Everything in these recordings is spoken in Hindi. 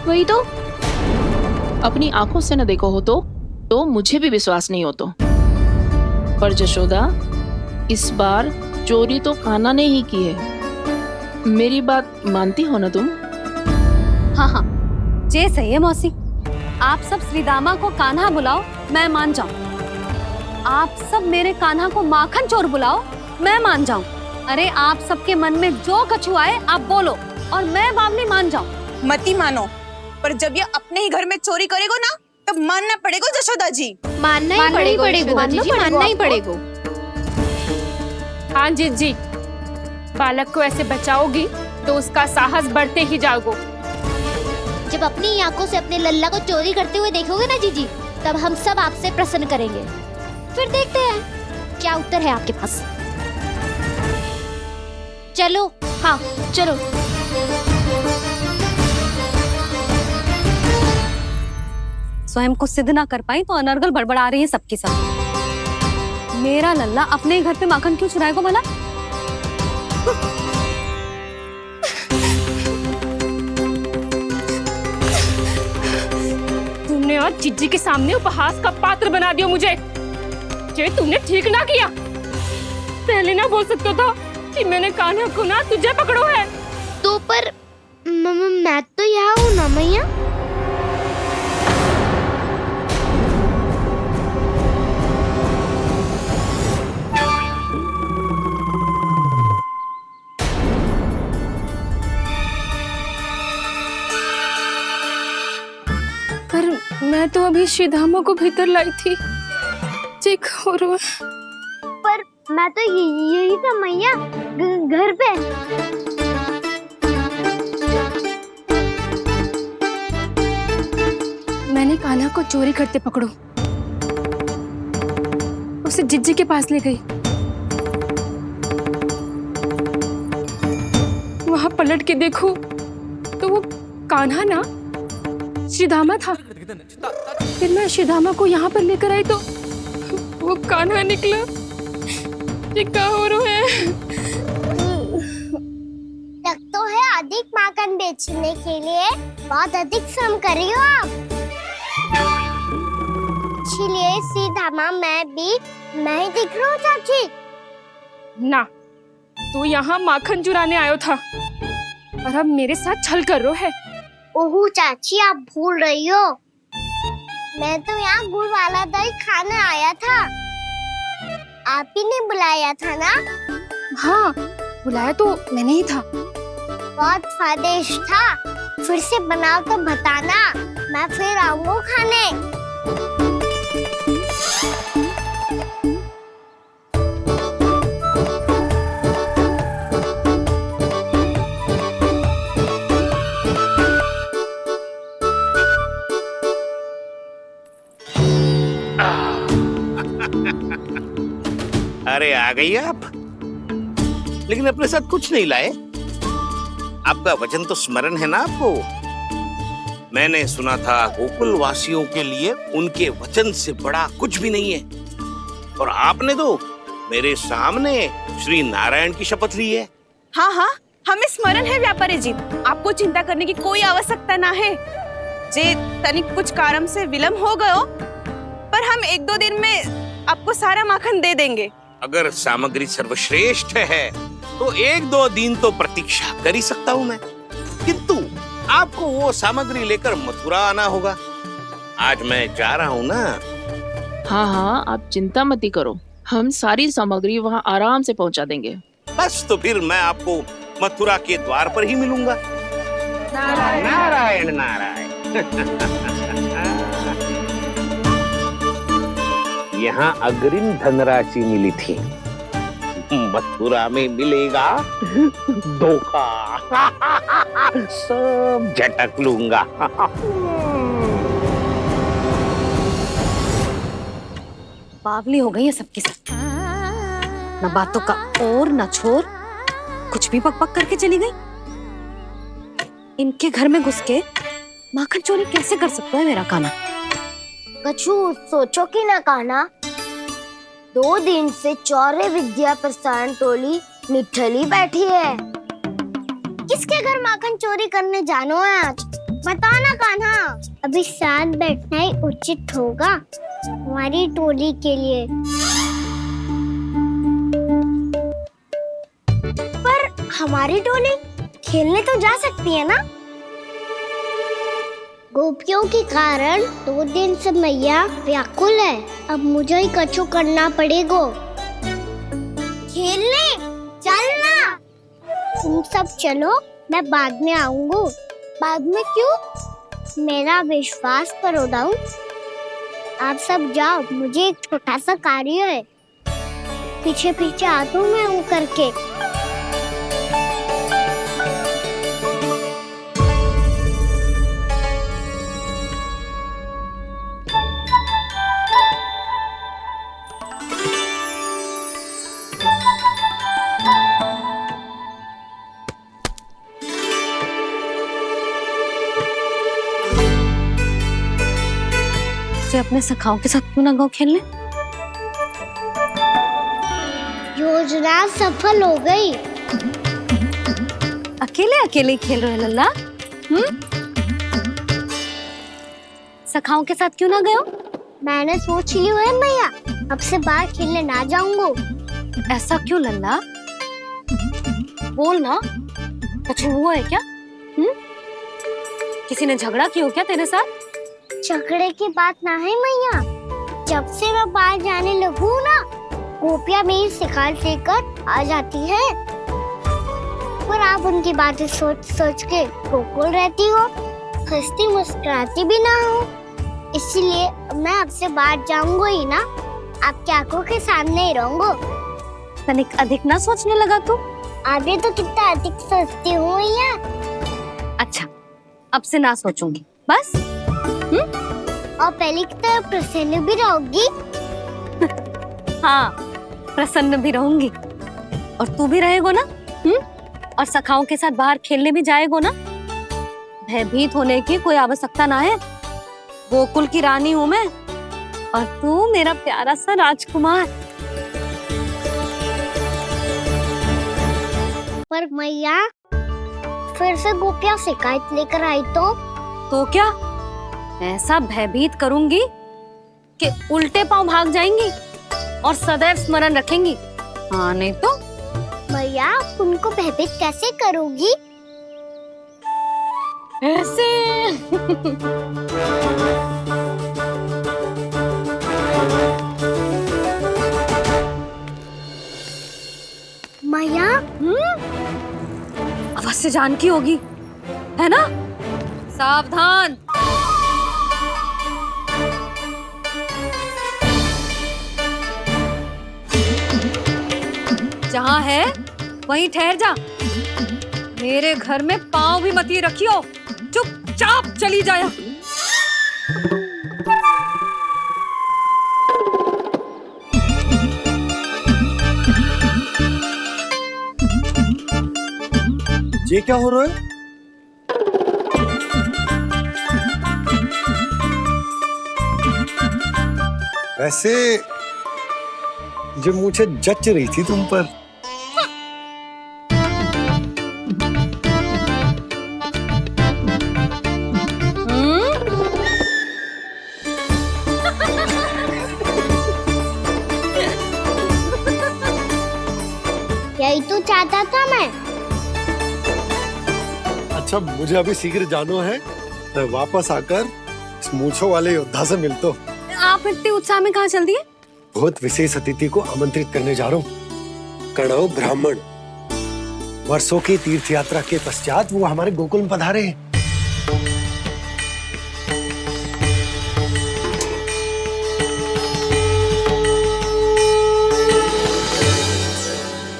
वही तो, अपनी आंखों से न देखो हो तो मुझे भी विश्वास नहीं हो तो। पर जशोदा, इस बार चोरी तो कान्हा ने ही की है। मेरी बात मानती हो ना तुम? हाँ हाँ, जे सही है मौसी। आप सब श्रीदामा को कान्हा बुलाओ, मैं मान जाऊं। आप सब मेरे कान्हा को माखन चोर बुलाओ, मैं मान जाऊं। अरे आप सबके मन में जो कछु आए आप बोलो और मैं बावली मान जाऊं। मत ही मानो, पर जब ये अपने ही घर में चोरी करेगो ना तब मानना पड़ेगा जशोदा जी। मानना ही पड़ेगा, मानना ही पड़ेगा। हाँ जीजी, बालक को ऐसे बचाओगी तो उसका साहस बढ़ते ही जाओगे। जब अपनी आंखों से अपने लल्ला को चोरी करते हुए देखोगे ना जीजी, तब हम सब आपसे प्रसन्न करेंगे। फिर देखते हैं क्या उत्तर है आपके पास। चलो, हाँ चलो। स्वयं को सिद्ध ना कर पाई तो अनर्गल बड़बड़ा रही है सबके साथ। मेरा लल्ला अपने ही घर पे माखन क्यों चुराएगा भला? तुमने आज जीजी के सामने उपहास का पात्र बना दिया मुझे। ये तुमने ठीक ना किया। पहले ना बोल सकता था कि मैंने कान्हा को ना तुझे पकड़ो है। तो पर मैं तो यहाँ हूँ ना मैया। पर मैं तो अभी श्रीधामा को भीतर लाई थी। चेक हो रहा है। पर मैं तो यही था मैया, घर पे। मैंने कान्हा को चोरी करते पकड़ो, उसे जिज्जी के पास ले गई। वहां पलट के देखो तो वो कान्हा ना श्रीधामा था। फिर मैं श्रीधामा को यहाँ पर लेकर आई तो वो कान्हा निकला। ये क्या हो रहा है? लगता है अधिक माखन बेचने के लिए बहुत अधिक श्रम कर रही हो आप। इसलिए सीधामा मैं ही दिख रहा हूँ चाची। ना, तू यहाँ माखन चुराने आयो था और अब मेरे साथ छल कर रो है। ओह चाची, आप भूल रही हो, मैं तो यहाँ गुड़ वाला दही खाने आया था। आप ही ने बुलाया था ना? हाँ, बुलाया तो मैंने ही था। बहुत स्वादिष्ट था। फिर से बनाओ तो बताना, मैं फिर आऊंगा खाने। अरे आ गई आप, लेकिन अपने साथ कुछ नहीं लाए। आपका वचन तो स्मरण है ना आपको? मैंने सुना था गोकुल वासियों के लिए उनके वचन से बड़ा कुछ भी नहीं है। और आपने तो मेरे सामने श्री नारायण की शपथ ली है। हाँ हाँ, हमें स्मरण है व्यापारी जी। आपको चिंता करने की कोई आवश्यकता ना है। जे तनिक कुछ कारण से विलंब हो गयो, पर हम 1-2 दिन में आपको सारा माखन दे देंगे। अगर सामग्री सर्वश्रेष्ठ है तो 1-2 दिन तो प्रतीक्षा कर ही सकता हूँ मैं, किंतु आपको वो सामग्री लेकर मथुरा आना होगा। आज मैं जा रहा हूँ ना। हाँ हाँ, आप चिंता मत ही करो, हम सारी सामग्री वहाँ आराम से पहुँचा देंगे। बस तो फिर मैं आपको मथुरा के द्वार पर ही मिलूंगा। नारायण नारायण। यहाँ अग्रिम धनराशि मिली थी, मथुरा में मिलेगा धोखा। सब झटक लूंगा। बावली हो गई है सबकी सब। न बातों का और न छोर, कुछ भी बक बक करके चली गई। इनके घर में घुस के माखन चोरी कैसे कर सकता है मेरा कान्हा? कछु सोचो कि ना कान्हा, 2 दिन से चौर्य विद्या प्रसारण टोली निठली बैठी है। किसके घर माखन चोरी करने जानो है आज? बताओ ना कान्हा। अभी साथ बैठना ही उचित होगा हमारी टोली के लिए। पर हमारी टोली खेलने तो जा सकती है ना? गोपियों के कारण 2 दिन से मैया व्याकुल है। अब मुझे ही कछु करना पड़ेगा। खेलने चलना। तुम सब चलो, मैं बाद में आऊंगा। बाद में क्यों? मेरा विश्वास करो दाऊ। आप सब जाओ, मुझे एक छोटा सा कार्य है। पीछे पीछे आता हूँ मैं हूँ करके। मुझे अपने सखाओं के साथ क्यों ना गाँव खेलने? योजना सफल हो गई। अकेले अकेले ही खेल रहे लल्ला? सखाओं के साथ क्यों ना गए हो? मैंने सोच लिया है मैया, अब से बाहर खेलने ना जाऊंगा। ऐसा क्यों लल्ला? बोल ना, कुछ हुआ है क्या? किसी ने झगड़ा किया हो क्या तेरे साथ? झगड़े की बात ना है मैया। जब से मैं बाहर जाने लगू ना, गोपियां मेरी शिकार लेकर आ जाती है। पर आप उनकी बातें सोच सोच के गोकुल रहती हो, हंसती मुस्कुराती भी ना हो। इसलिए मैं आपसे बाहर जाऊंगा ही ना, आपकी आंखों के सामने ही रहूंगा। तनिक अधिक ना सोचने लगा तू? आगे तो कितना अधिक सोचती हूँ मैया। अच्छा, अब से ना सोचूंगी बस। और पहले की तरह प्रसन्न भी रहोगी। हाँ, प्रसन्न भी रहूंगी। और तू भी रहेगो ना? और सखाओं के साथ बाहर खेलने भी जाएगो ना? भयभीत होने की कोई आवश्यकता ना है। गोकुल की रानी हूँ मैं, और तू मेरा प्यारा सा राजकुमार। पर मैया, फिर से गोपियां शिकायत लेकर आई तो क्या ऐसा भयभीत करूंगी कि उल्टे पांव भाग जाएंगी और सदैव स्मरण रखेंगी? हाँ नहीं तो? मैया, उनको भयभीत कैसे करोगी? ऐसे। मैया, अवश्य जानकी होगी, है ना? सावधान। जहाँ है वहीं ठहर जा। मेरे घर में पाँव भी मत ही रखियो, चुपचाप चली जाया। ये क्या हो रहा है? वैसे जो मुझे जच रही थी तुम पर। यही तो चाहता था मैं। अच्छा, मुझे अभी शीघ्र जाना है। मैं वापस आकर इस मूंछों वाले योद्धा से मिलता हूँ। आप इतने उत्साह में कहाँ चल दिए? बहुत विशेष अतिथि को आमंत्रित करने जा रहा हूँ। कणव ब्राह्मण। वर्षों की तीर्थ यात्रा के पश्चात वो हमारे गोकुल में पधारे हैं।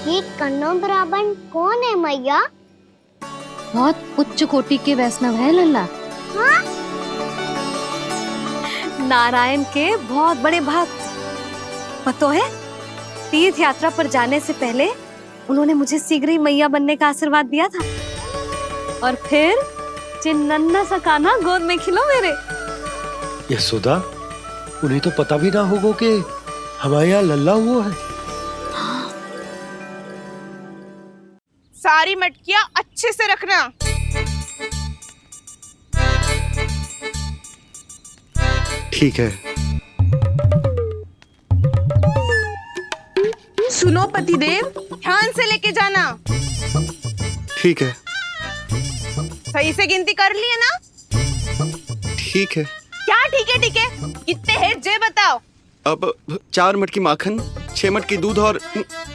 ये कन्नौ ब्राह्मण कौन है मैया? बहुत उच्च कोटि के वैष्णव है लल्ला। हाँ? नारायण के बहुत बड़े भक्त। पता है, तीर्थ यात्रा पर जाने से पहले उन्होंने मुझे शीघ्र ही मैया बनने का आशीर्वाद दिया था। और फिर चिन्नन्ना सा कान्हा गोद में खिलो मेरे। यशोदा, उन्हें तो पता भी ना होगा कि हमारे यहाँ लल्ला हुआ है। सारी मटकियां अच्छे से रखना। ठीक है। सुनो पतिदेव, ध्यान से लेके जाना। ठीक है। सही से गिनती कर लिए ना? ठीक है। क्या ठीक है? ठीक है कितने हैं जे बताओ। अब 4 मटकी माखन, 6 मटकी दूध और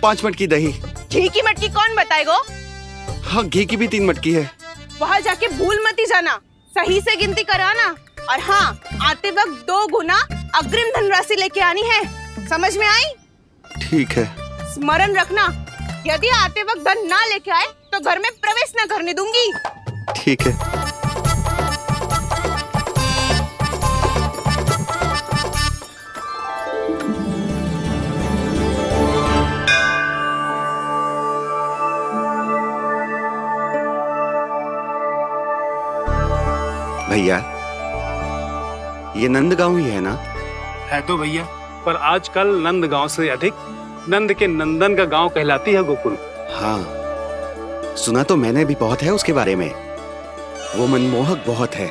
5 मटकी दही। घी की मटकी कौन बताएगा? हाँ, घी की भी 3 मटकी है। वहाँ जाके भूल मती जाना, सही से गिनती कराना। और हाँ, आते वक्त 2 गुना अग्रिम धनराशि लेके आनी है, समझ में आई? ठीक है। स्मरण रखना, यदि आते वक्त धन ना लेके आए तो घर में प्रवेश न करने दूंगी। ठीक है। भैया, ये नंदगांव ही है ना? है तो भैया, पर आजकल नंदगांव से अधिक नंद के नंदन का गांव कहलाती है गोकुल। हाँ, सुना तो मैंने भी बहुत है उसके बारे में। वो मनमोहक बहुत है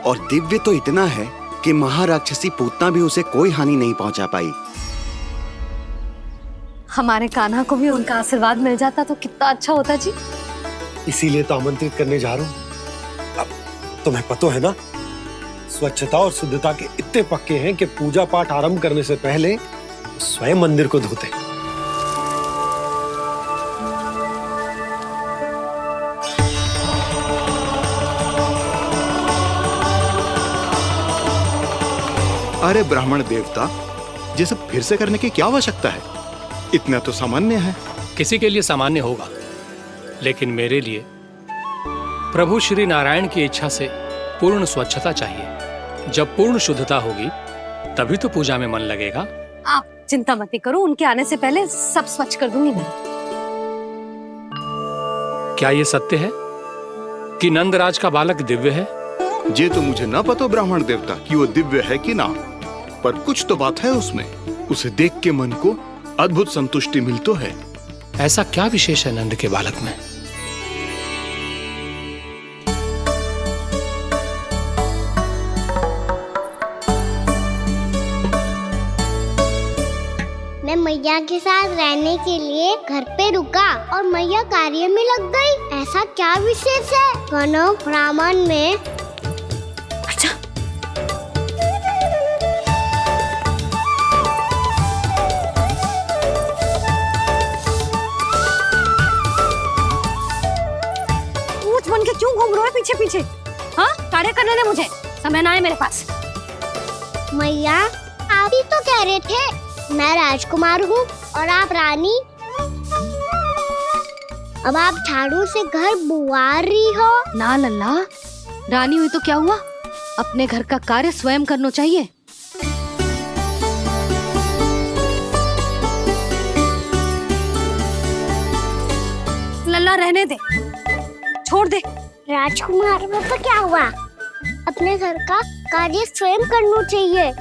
और दिव्य तो इतना है कि महाराक्षसी पूतना भी उसे कोई हानि नहीं पहुंचा पाई। हमारे कान्हा को भी उनका आशीर्वाद मिल जाता तो कितना अच्छा होता जी। इसीलिए तो आमंत्रित करने जा रहा हूँ। अब तुम्हें पता है ना, स्वच्छता और शुद्धता के इतने पक्के हैं कि पूजा पाठ आरंभ करने से पहले स्वयं मंदिर को धोते। अरे ब्राह्मण देवता, ये सब फिर से करने की क्या आवश्यकता है? इतना तो सामान्य है। किसी के लिए सामान्य होगा, लेकिन मेरे लिए प्रभु श्री नारायण की इच्छा से पूर्ण स्वच्छता चाहिए। जब पूर्ण शुद्धता होगी तभी तो पूजा में मन लगेगा। आप चिंता मत करो, उनके आने से पहले सब स्वच्छ कर दूंगी मैं। क्या ये सत्य है कि नंदराज का बालक दिव्य है? ये तो मुझे ना पता ब्राह्मण देवता कि वो दिव्य है कि ना, पर कुछ तो बात है उसमें। उसे देख के मन को अद्भुत संतुष्टि मिल तो है। ऐसा क्या विशेष है नंद के बालक में? मैं मैया के साथ रहने के लिए घर पे रुका और मैया कार्य में लग गई। ऐसा क्या विशेष है गणों ब्राह्मण में? अच्छा, पूछ बन के क्यों घूम रहे हो पीछे पीछे? हाँ, कार्य करने दे मुझे, समय ना है मेरे पास। मैया, आप ही तो कह रहे थे मैं राजकुमार हूँ और आप रानी। अब आप झाड़ू से घर बुआ रही हो। ना लल्ला, रानी हुई तो क्या हुआ, अपने घर का कार्य स्वयं करना चाहिए। लल्ला रहने दे, छोड़ दे। राजकुमार में तो क्या हुआ, अपने घर का कार्य स्वयं करना चाहिए।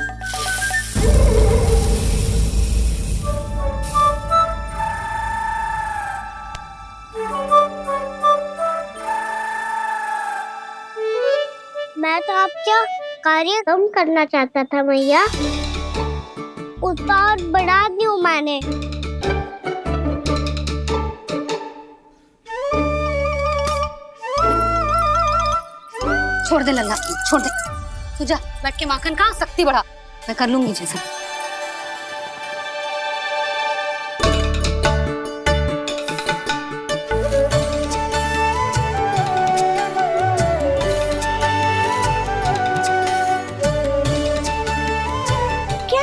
मैं तो आपका कार्य कम करना चाहता था मैया, उसका और बढ़ा दूं मैंने। छोड़ दे लल्ला, छोड़ दे। तू जा बैठ के माखन खा, शक्ति बढ़ा, मैं कर लूंगी जैसा।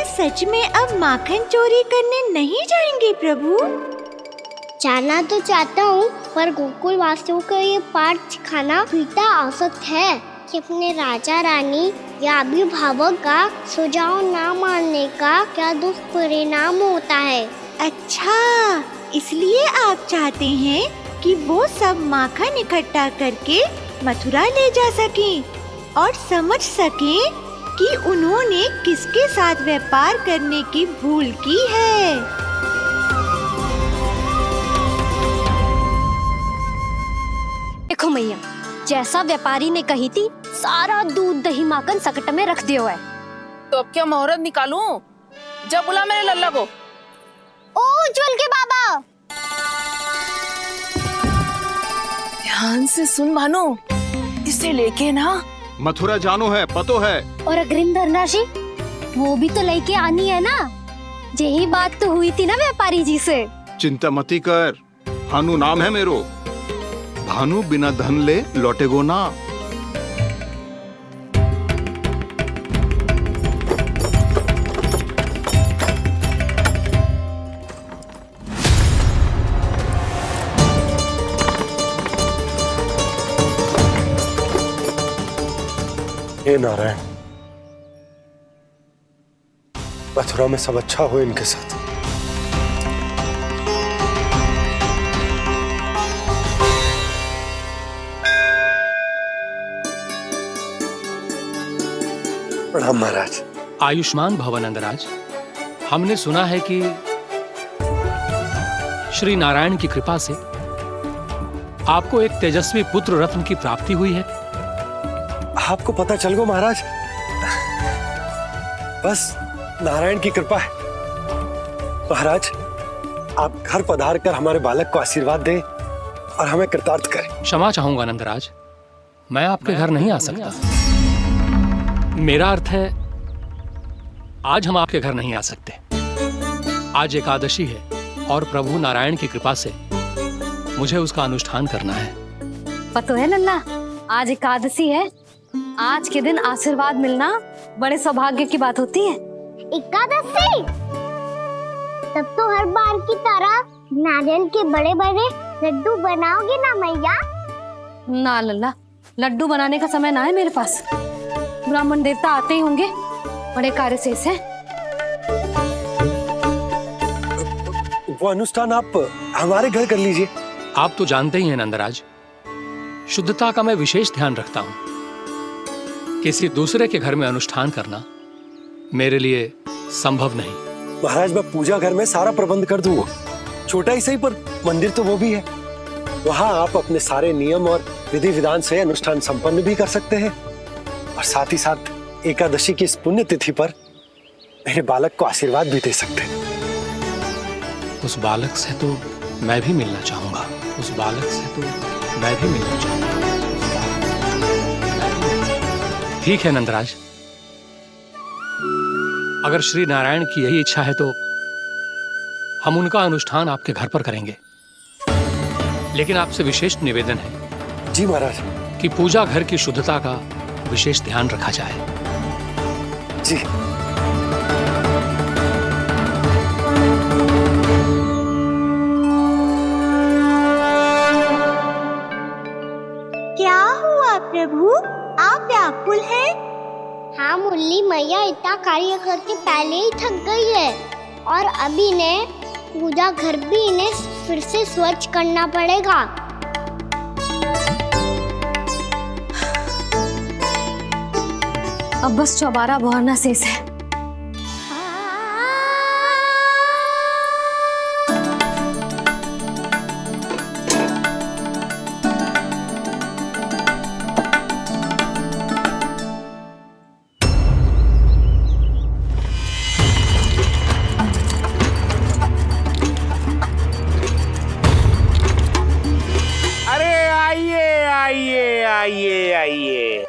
सच में अब माखन चोरी करने नहीं जाएंगे प्रभु? जाना तो चाहता हूँ, पर गोकुल वासियों को ये पाठ सिखाना पिता औसत है कि अपने राजा रानी या अभिभावक का सुझाव ना मानने का क्या दुष्परिणाम होता है। अच्छा, इसलिए आप चाहते हैं कि वो सब माखन इकट्ठा करके मथुरा ले जा सकें और समझ सकें कि उन्होंने किसके साथ व्यापार करने की भूल की है। देखो मैया, जैसा व्यापारी ने कही थी, सारा दूध दही माखन सकट में रख दियो है। तो अब क्या मुहूर्त निकालूं? जा बुला मेरे लल्ला को। ओ उज्जवल के बाबा, ध्यान से सुन भानु, इसे लेके ना मथुरा जानो है, पतो है। और अग्रिम धनराशि वो भी तो लेके आनी है ना। यही बात तो हुई थी ना व्यापारी जी से। चिंता मती कर, भानु नाम है मेरो। भानु बिना धन ले लौटेगो ना। हे नारायण, मथुरा में सब अच्छा हो इनके साथ। प्रणाम महाराज। आयुष्मान भव नंदराज। हमने सुना है कि श्री नारायण की कृपा से आपको एक तेजस्वी पुत्र रत्न की प्राप्ति हुई है। आपको पता चल गो महाराज, बस नारायण की कृपा है। महाराज, आप घर पधार कर हमारे बालक को आशीर्वाद दें और हमें कृतार्थ करें। क्षमा चाहूंगा नंदराज, मैं आपके घर नहीं आ सकता। मेरा अर्थ है, आज हम आपके घर नहीं आ सकते। आज एकादशी है और प्रभु नारायण की कृपा से मुझे उसका अनुष्ठान करना है। पतो है लल्ला, आज एकादशी है। आज के दिन आशीर्वाद मिलना बड़े सौभाग्य की बात होती है। एकादशी, तब तो हर बार की तरह नारियल के बड़े बड़े लड्डू बनाओगे ना मैया? ना लल्ला, लड्डू बनाने का समय ना है मेरे पास। ब्राह्मण देवता आते ही होंगे, बड़े कार्य शेष है। वो अनुष्ठान आप हमारे घर कर लीजिए। आप तो जानते ही हैं नंदराज, शुद्धता का मैं विशेष ध्यान रखता हूं। किसी दूसरे के घर में अनुष्ठान करना मेरे लिए संभव नहीं। महाराज, मैं पूजा घर में सारा प्रबंध कर दूंगा। छोटा ही सही, पर मंदिर तो वो भी है। वहां आप अपने सारे नियम और विधि विधान से अनुष्ठान संपन्न भी कर सकते हैं और साथ ही साथ एकादशी की इस पुण्य तिथि पर मेरे बालक को आशीर्वाद भी दे सकते हैं। उस बालक से तो मैं भी मिलना चाहूंगा। उस बालक से तो मैं भी मिलना चाहूंगा। ठीक है नंदराज, अगर श्री नारायण की यही इच्छा है तो हम उनका अनुष्ठान आपके घर पर करेंगे। लेकिन आपसे विशेष निवेदन है। जी महाराज। कि पूजा घर की शुद्धता का विशेष ध्यान रखा जाए। जी। क्या हुआ प्रभु, आप व्याकुल हैं? हाँ मुरली मैया, इतना कार्य करके पहले ही थक गई है और अभी ने पूजा घर भी इन्हें फिर से स्वच्छ करना पड़ेगा। अब बस चौबारा बहाना शेष है। आइए।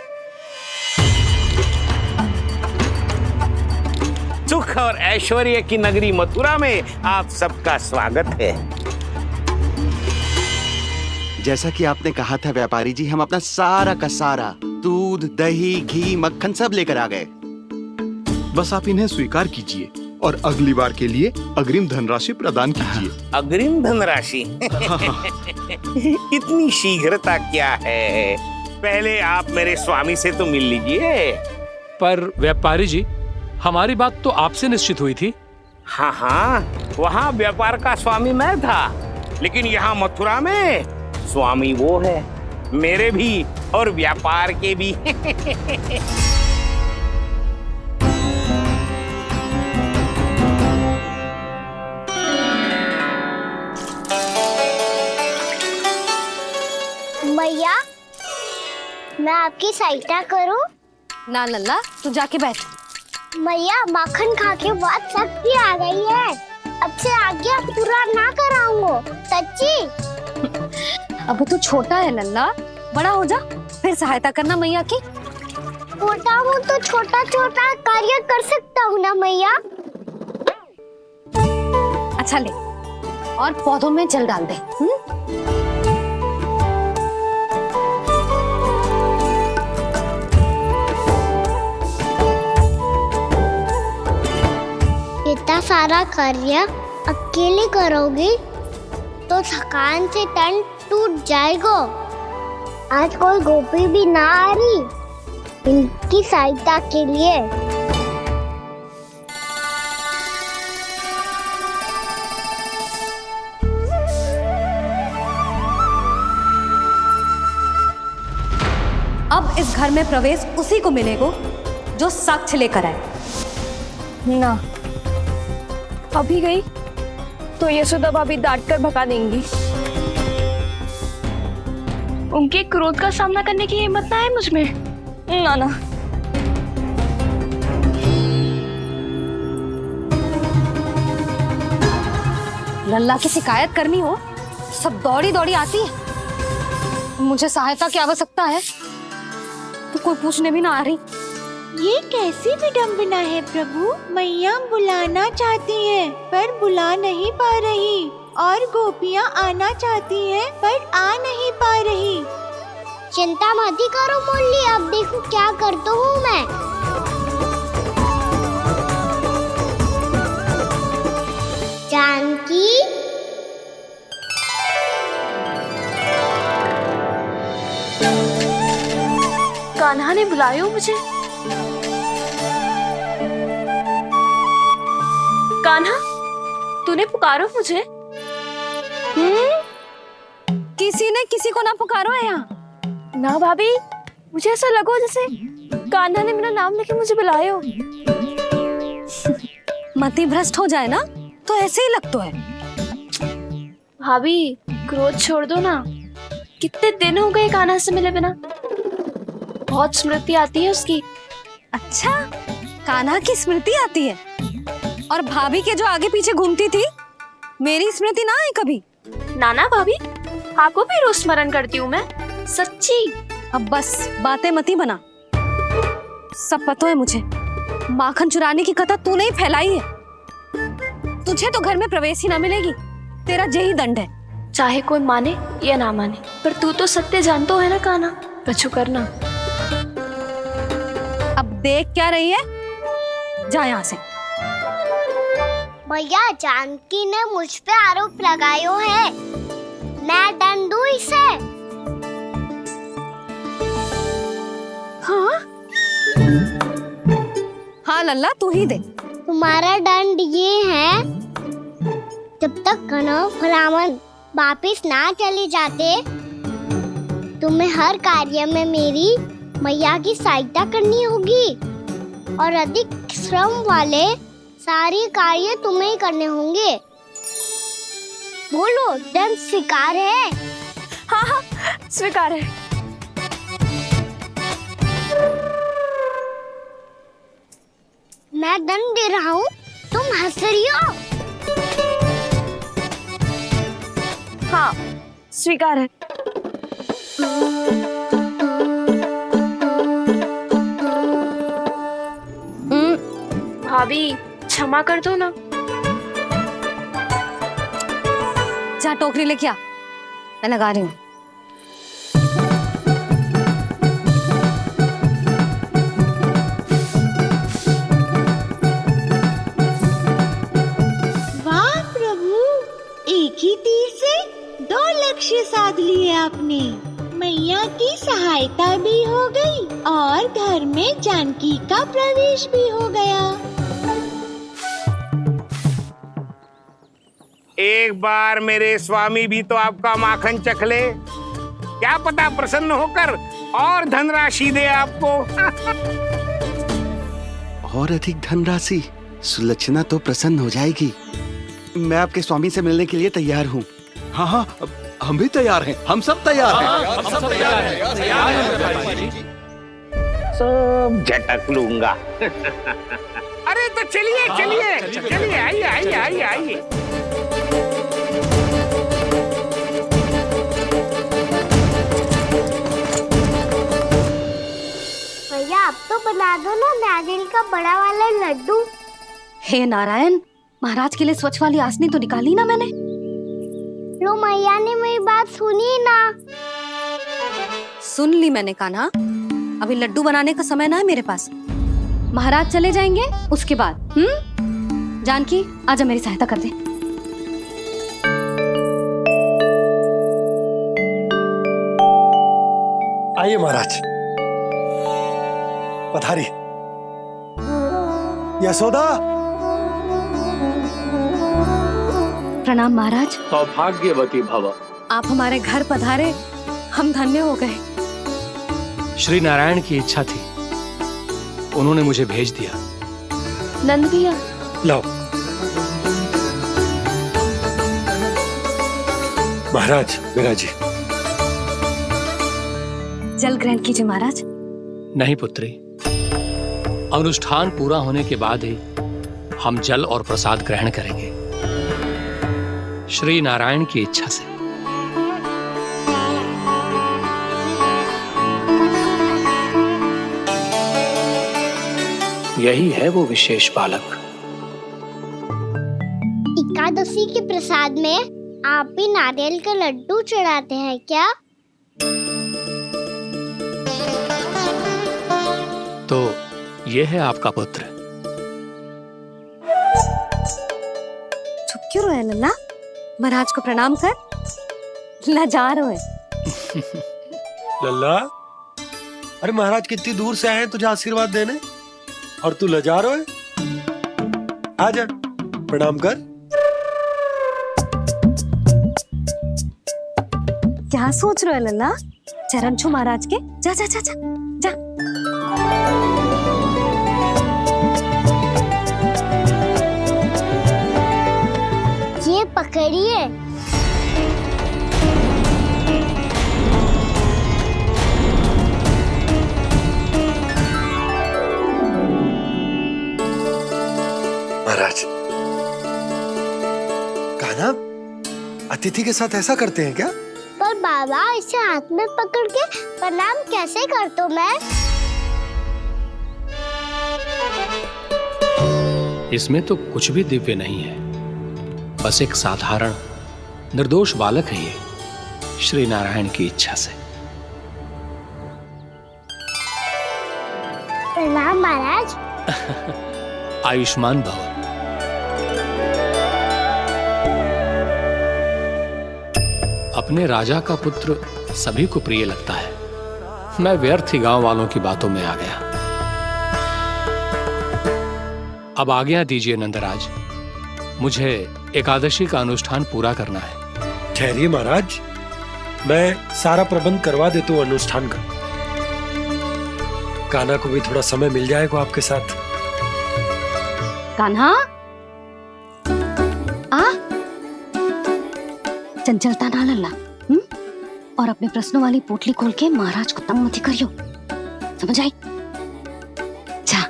सुख और ऐश्वर्य की नगरी मथुरा में आप सबका स्वागत है। जैसा कि आपने कहा था व्यापारी जी, हम अपना सारा का सारा दूध, दही, घी, मक्खन सब लेकर आ गए। बस आप इन्हें स्वीकार कीजिए और अगली बार के लिए अग्रिम धनराशि प्रदान कीजिए। अग्रिम धनराशि? इतनी शीघ्रता क्या है? पहले आप मेरे स्वामी से तो मिल लीजिए। पर व्यापारी जी, हमारी बात तो आपसे निश्चित हुई थी। हाँ, वहाँ व्यापार का स्वामी मैं था, लेकिन यहाँ मथुरा में स्वामी वो है, मेरे भी और व्यापार के भी। मैया, मैं आपकी सहायता करूं? ना लल्ला, तू जाके बैठ। मैया माखन खा के बहुत शक्ति आ गई है। अब से आगे पूरा ना कराऊंगा, सच्ची। अब तू छोटा है लल्ला, बड़ा हो जा फिर सहायता करना मैया की। छोटा हूँ तो छोटा छोटा कार्य कर सकता हूँ ना मैया। अच्छा ले, और पौधों में जल डाल दे। इतना सारा कार्य अकेले करोगी तो थकान से तन टूट जाएगा। आज कोई गोपी भी ना आ रही इनकी सहायता के लिए। अब इस घर में प्रवेश उसी को मिलेगा जो साक्ष्य लेकर आए। ना, अभी गई तो यशोदा भाभी डांट कर भगा देंगी। उनके क्रोध का सामना करने की हिम्मत ना है मुझ में। ना ना। लल्ला की शिकायत करनी हो सब दौड़ी दौड़ी आती है। मुझे सहायता की आवश्यकता है तो कोई पूछने भी ना आ रही। ये कैसी विडंबना है प्रभु। मैया बुलाना चाहती हैं पर बुला नहीं पा रही, और गोपियाँ आना चाहती हैं पर आ नहीं पा रही। चिंता मत ही करो मुरली, अब देखो क्या करता हूँ मैं। जानकी, कान्हा ने बुलाया मुझे। कान्हा, तूने पुकारो मुझे। किसी ने किसी को ना पुकारो है यहाँ। ना भाभी, मुझे ऐसा लगो जैसे कान्हा ने मेरा नाम लेके मुझे बुलायो। मति भ्रष्ट हो जाए ना तो ऐसे ही लगता है। भाभी क्रोध छोड़ दो ना, कितने दिन हो गए कान्हा से मिले बिना। बहुत स्मृति आती है उसकी। अच्छा, कान्हा की स्मृति आती है? और भाभी के जो आगे पीछे घूमती थी, मेरी स्मृति ना आई कभी? नाना भाभी, आपको भी रोज स्मरण करती हूँ मैं, सच्ची। अब बस बातें मत ही बना। सब पता है मुझे, माखन चुराने की कथा तूने ही फैलाई है। तुझे तो घर में प्रवेश ही ना मिलेगी, तेरा यही दंड है। चाहे कोई माने या ना माने, पर तू तो सत्य जानता है ना कान्हा, कछु करना। अब देख क्या रही है, जा यहाँ से। भैया जानकी ने मुझ पे आरोप लगायो है, मैं दंड दूं इसे। हाँ हाँ लल्ला, तू ही दे। तुम्हारा दंड ये है, जब तक कनव फलावन वापिस ना चले जाते, तुम्हें हर कार्य में मेरी मैया की सहायता करनी होगी, और अधिक श्रम वाले सारे कार्य तुम्हें ही करने होंगे। बोलो, दंड स्वीकार है? हाँ हाँ, स्वीकार है। मैं दंड दे रहा हूँ, तुम हंस रही हो? हाँ, स्वीकार है। भाभी क्षमा कर दो ना। जा टोकरी लेके आ, मैं लगा रही हूँ। वाह प्रभु, एक ही तीर से 2 लक्ष्य साध लिए आपने। मैया की सहायता भी हो गई और घर में जानकी का प्रवेश भी हो गया। एक बार मेरे स्वामी भी तो आपका माखन चख ले, क्या पता प्रसन्न होकर और धनराशि दे आपको। और अधिक धनराशि? सुलक्षणा तो प्रसन्न हो जाएगी। मैं आपके स्वामी से मिलने के लिए तैयार हूँ। हाँ हाँ, हम भी तैयार हैं, हम सब तैयार हैं। सब झटक लूंगा। अरे तो चलिए चलिए चलिए, आइए आइए आइए आइए। भैया आप तो बना दो ना नारियल का बड़ा वाला लड्डू। हे नारायण, महाराज के लिए स्वच्छ वाली आसनी तो निकाली ना मैंने। लो मैया ने मेरी बात सुनी ना। सुन ली मैंने कान्हा, अभी लड्डू बनाने का समय ना है मेरे पास। महाराज चले जाएंगे उसके बाद। जानकी आजा मेरी सहायता कर दे। आइए महाराज, पधारी। यशोदा। प्रणाम महाराज। सौभाग्यवती भव। आप हमारे घर पधारे, हम धन्य हो गए। श्री नारायण की इच्छा थी, उन्होंने मुझे भेज दिया। नंद भैया, लाओ। महाराज विराजी। जल ग्रहण कीजिए महाराज। नहीं पुत्री, अनुष्ठान पूरा होने के बाद ही हम जल और प्रसाद ग्रहण करेंगे, श्री नारायण की इच्छा से। यही है वो विशेष बालक। एकादशी के प्रसाद में आप भी नारियल का लड्डू चढ़ाते हैं क्या? तो ये है आपका पुत्र। चुप क्यों रहे लल्ला? महाराज को प्रणाम कर। लजा रहे। लल्ला, अरे महाराज कितनी दूर से आए हैं तुझे आशीर्वाद देने, और तू लजा रहा है? आजा प्रणाम कर। क्या सोच रहे हो लल्ला? चरण छू महाराज के। जा जा जा जा जा। ये पकड़िए। महाराज, कान्हा अतिथि के साथ ऐसा करते हैं क्या? पर बाबा, इसे हाथ में पकड़ के प्रणाम कैसे करता हूँ मैं? इसमें तो कुछ भी दिव्य नहीं है, बस एक साधारण निर्दोष बालक है ये, श्री नारायण की इच्छा से। प्रणाम महाराज। आयुष्मान भव। अपने राजा का पुत्र सभी को प्रिय लगता है। मैं व्यर्थ ही गांव वालों की बातों में आ गया। अब आज्ञा दीजिए नंदराज, मुझे एकादशी का अनुष्ठान पूरा करना है। ठहरिए महाराज, मैं सारा प्रबंध करवा देता हूँ अनुष्ठान का। कान्हा को भी थोड़ा समय मिल जाएगा आपके साथ। कान्हा, आ चंचलता ना लल्ला। और अपने प्रश्नों वाली पोटली खोल के महाराज को तंग मत करियो, समझ आई? जा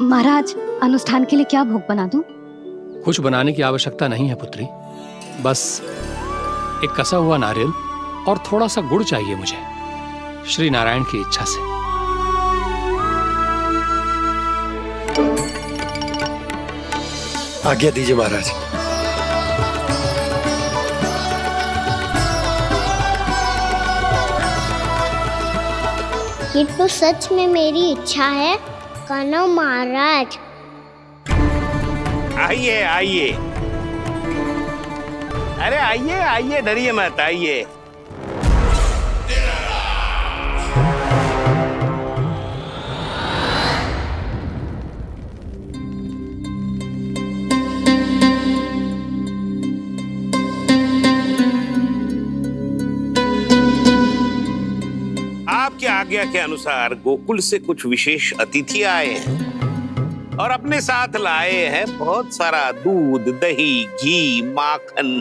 महाराज, अनुष्ठान के लिए क्या भोग बना दूं? कुछ बनाने की आवश्यकता नहीं है पुत्री, बस एक कसा हुआ नारियल और थोड़ा सा गुड़ चाहिए मुझे, श्री नारायण की इच्छा से। आज्ञा दीजिए महाराज। ये तो सच में मेरी इच्छा है कान्हा महाराज। आइए आइए, अरे आइए आइए, डरिए मत, आइए। आपकी आज्ञा के अनुसार गोकुल से कुछ विशेष अतिथि आए हैं और अपने साथ लाए हैं बहुत सारा दूध, दही, घी, माखन।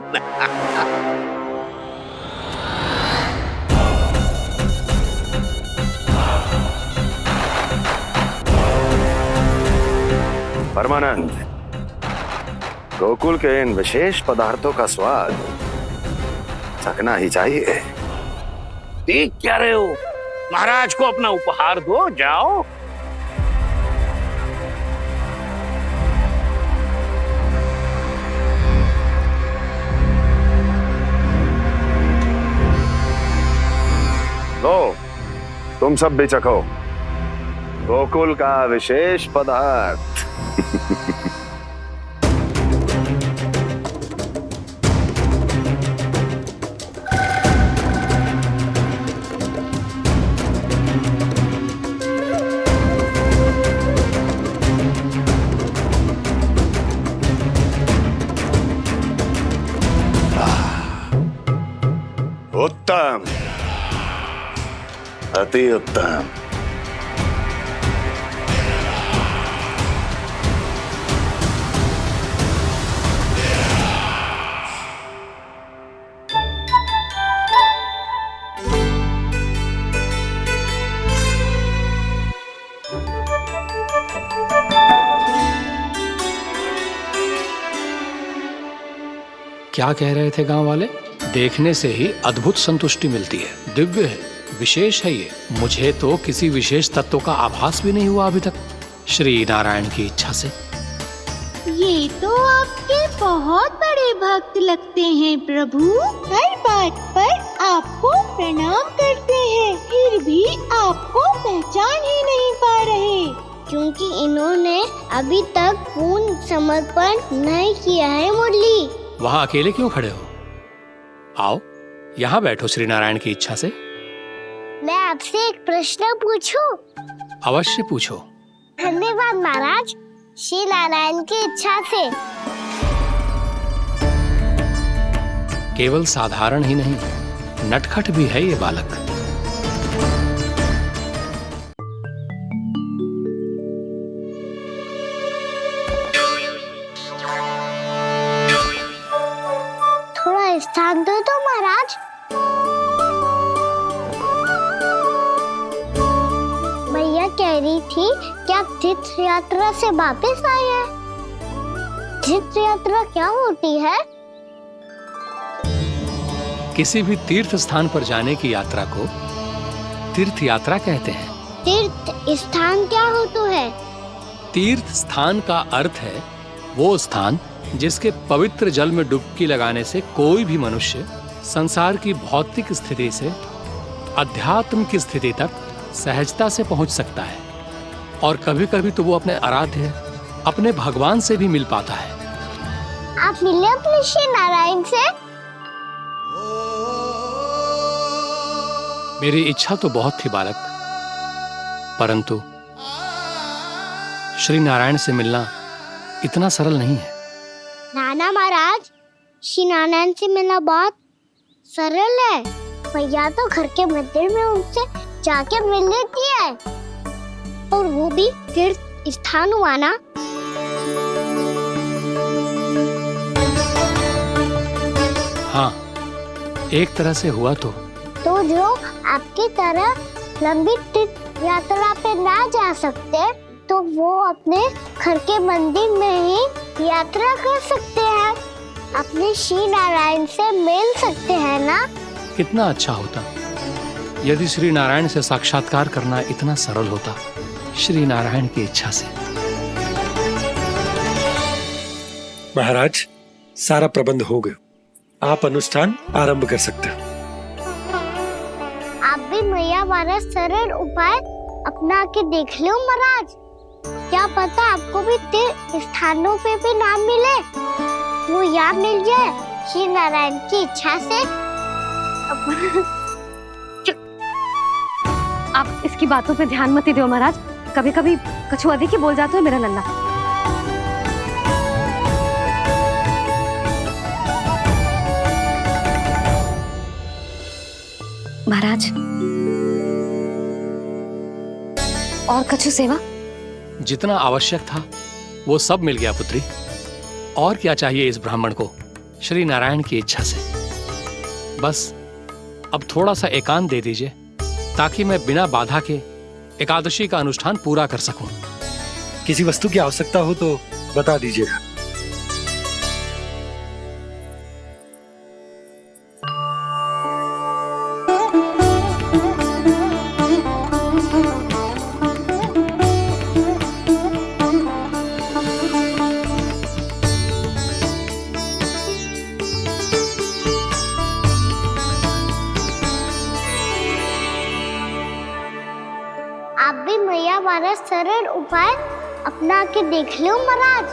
परमानंद, गोकुल के इन विशेष पदार्थों का स्वाद चखना ही चाहिए। देख क्या रहे हो? महाराज को अपना उपहार दो, जाओ। लो, तुम सब भी चखो गोकुल का विशेष पदार्थ। उत्तम, अति उत्तम। क्या कह रहे थे गांव वाले? देखने से ही अद्भुत संतुष्टि मिलती है, दिव्य है, विशेष है ये। मुझे तो किसी विशेष तत्व का आभास भी नहीं हुआ अभी तक, श्री नारायण की इच्छा से। ये तो आपके बहुत बड़े भक्त लगते हैं प्रभु। हर बात पर आपको प्रणाम करते हैं, फिर भी आपको पहचान ही नहीं पा रहे। क्योंकि इन्होंने अभी तक पूर्ण समर्पण नहीं किया है मुरली। वहाँ अकेले क्यों खड़े हो? आओ यहाँ बैठो श्री नारायण की इच्छा से। मैं आपसे एक प्रश्न पूछूं? अवश्य पूछो। धन्यवाद महाराज, श्री नारायण की इच्छा से। केवल साधारण ही नहीं, नटखट भी है ये बालक। थोड़ा स्थान दो तो महाराज। मैया कह रही थी कि आप तीर्थ यात्रा से वापस आए हैं। तीर्थ यात्रा क्या होती है? किसी भी तीर्थ स्थान पर जाने की यात्रा को तीर्थ यात्रा कहते हैं। तीर्थ स्थान क्या हो तो है? तीर्थ स्थान का अर्थ है वो स्थान जिसके पवित्र जल में डुबकी लगाने से कोई भी मनुष्य संसार की भौतिक स्थिति से अध्यात्म की स्थिति तक सहजता से पहुंच सकता है, और कभी कभी तो वो अपने आराध्य, अपने भगवान से भी मिल पाता है। आप मिले अपने श्री नारायण से? मेरी इच्छा तो बहुत थी बालक, परंतु श्री नारायण से मिलना इतना सरल नहीं है। नाना महाराज, श्री नारायण से मिलना बहुत सरल है। भैया तो घर के मंदिर में उनसे जाके मिल लेती है, और वो भी तीर्थ स्थान हुआ ना। हाँ, एक तरह से हुआ तो जो आपकी तरह लंबी तीर्थ यात्रा पे ना जा सकते, तो वो अपने घर के मंदिर में ही यात्रा कर सकते हैं, अपने श्री नारायण से मिल सकते हैं ना। कितना अच्छा होता यदि श्री नारायण से साक्षात्कार करना इतना सरल होता, श्री नारायण की इच्छा से। महाराज, सारा प्रबंध हो गया, आप अनुष्ठान आरंभ कर सकते हो। आप भी मैया वाला सरल उपाय अपना के देख लो महाराज। क्या पता आपको भी तीर्थ स्थानों पे भी नाम मिले, वो यहाँ मिल जाए श्री नारायण की इच्छा से। आप इसकी बातों पे ध्यान मत दो महाराज, कभी कभी कछु अधिक ही बोल जाते हो मेरा लल्ला। महाराज, और कछु सेवा? जितना आवश्यक था वो सब मिल गया पुत्री। और क्या चाहिए इस ब्राह्मण को श्री नारायण की इच्छा से? बस अब थोड़ा सा एकांत दे दीजिए, ताकि मैं बिना बाधा के एकादशी का अनुष्ठान पूरा कर सकूं। किसी वस्तु की आवश्यकता हो तो बता दीजिएगा। आप भी मैया वाला सरल उपाय अपना के देख लो महाराज।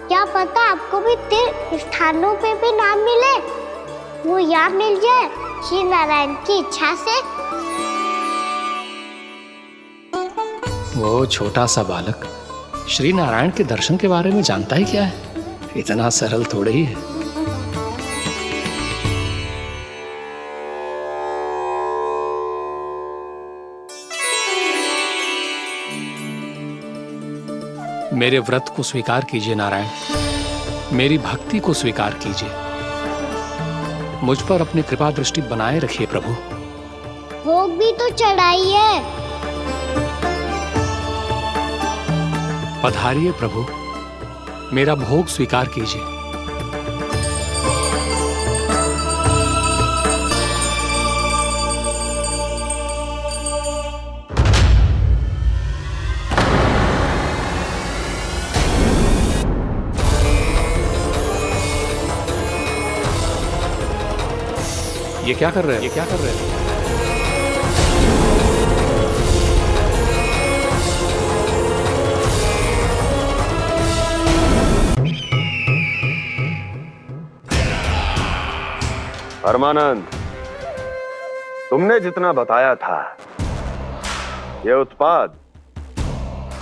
क्या पता आपको भी तीर्थ स्थानों पे भी नाम मिले, वो यहाँ मिल जाए श्री नारायण की इच्छा से। वो छोटा सा बालक श्री नारायण के दर्शन के बारे में जानता ही क्या है? इतना सरल थोड़े ही है। मेरे व्रत को स्वीकार कीजिए नारायण, मेरी भक्ति को स्वीकार कीजिए। मुझ पर अपनी कृपा दृष्टि बनाए रखिए प्रभु। भोग भी तो चढ़ाइए। पधारिए प्रभु, मेरा भोग स्वीकार कीजिए। ये क्या कर रहे हैं? ये क्या कर रहे हैं? परमानंद, तुमने जितना बताया था ये उत्पाद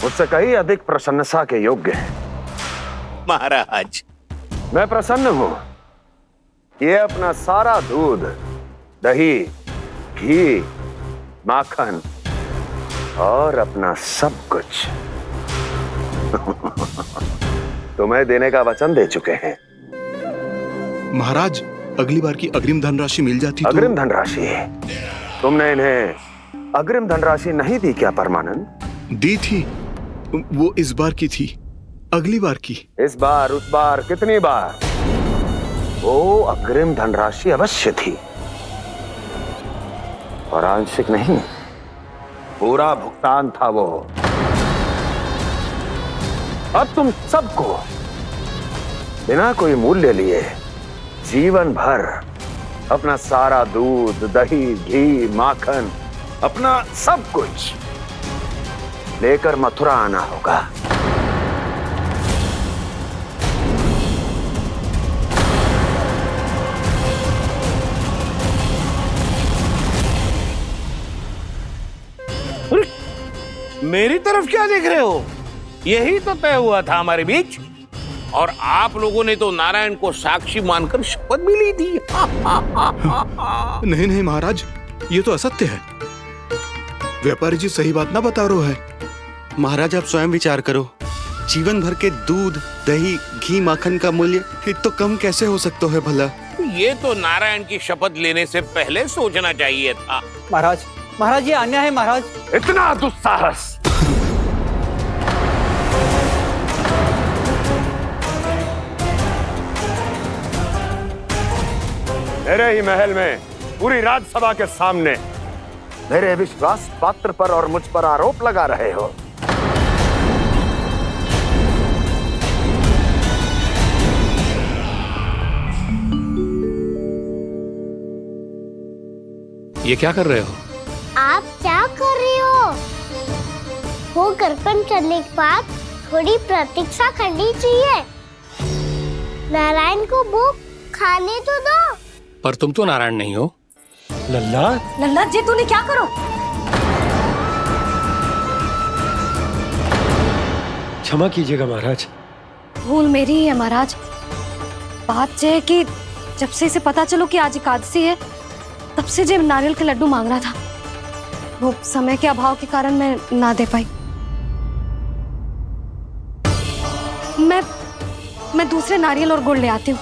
मुझसे कहीं अधिक प्रशंसा के योग्य है। महाराज, मैं प्रसन्न हूं। ये अपना सारा दूध, दही, घी, माखन और अपना सब कुछ तुम्हें देने का वचन दे चुके हैं। महाराज, अगली बार की अग्रिम धनराशि मिल जाती तो। अग्रिम धनराशि? तुमने इन्हें अग्रिम धनराशि नहीं दी क्या परमानंद? दी थी, वो इस बार की थी, अगली बार की। इस बार, उस बार, कितनी बार? वो अग्रिम धनराशि अवश्य थी और आंशिक नहीं, पूरा भुगतान था वो। अब तुम सबको बिना कोई मूल्य लिए जीवन भर अपना सारा दूध, दही, घी, माखन, अपना सब कुछ लेकर मथुरा आना होगा। मेरी तरफ क्या देख रहे हो? यही तो तय हुआ था हमारे बीच, और आप लोगों ने तो नारायण को साक्षी मानकर शपथ भी ली थी। नहीं नहीं महाराज, ये तो असत्य है। व्यापारी जी सही बात ना बता रहे हैं। महाराज, आप स्वयं विचार करो। जीवन भर के दूध, दही, घी, माखन का मूल्य तो कम कैसे हो सकता है भला? ये तो नारायण की शपथ लेने से पहले सोचना चाहिए था। महाराज, महाराज, ये अन्याय है महाराज। इतना दुस्साहस! मेरे ही महल में पूरी राजसभा के सामने मेरे विश्वास पात्र पर और मुझ पर आरोप लगा रहे हो। ये क्या कर रहे हो? आप क्या कर रहे हो? वो कर्पण करने के बाद थोड़ी प्रतीक्षा करनी चाहिए। नारायण को भोग खाने तो दो। पर तुम तो नारायण नहीं हो। लल्ला, लल्ला जी, तूने क्या करो? क्षमा कीजिएगा महाराज। भूल मेरी ही है महाराज। बात ये है कि जब से इसे पता चलो कि आज एकादशी है, तब से जब नारियल के लड्डू मांग रहा था, वो समय के अभाव के कारण मैं ना दे पाई। मैं दूसरे नारियल और गुड़ ले आती हूँ।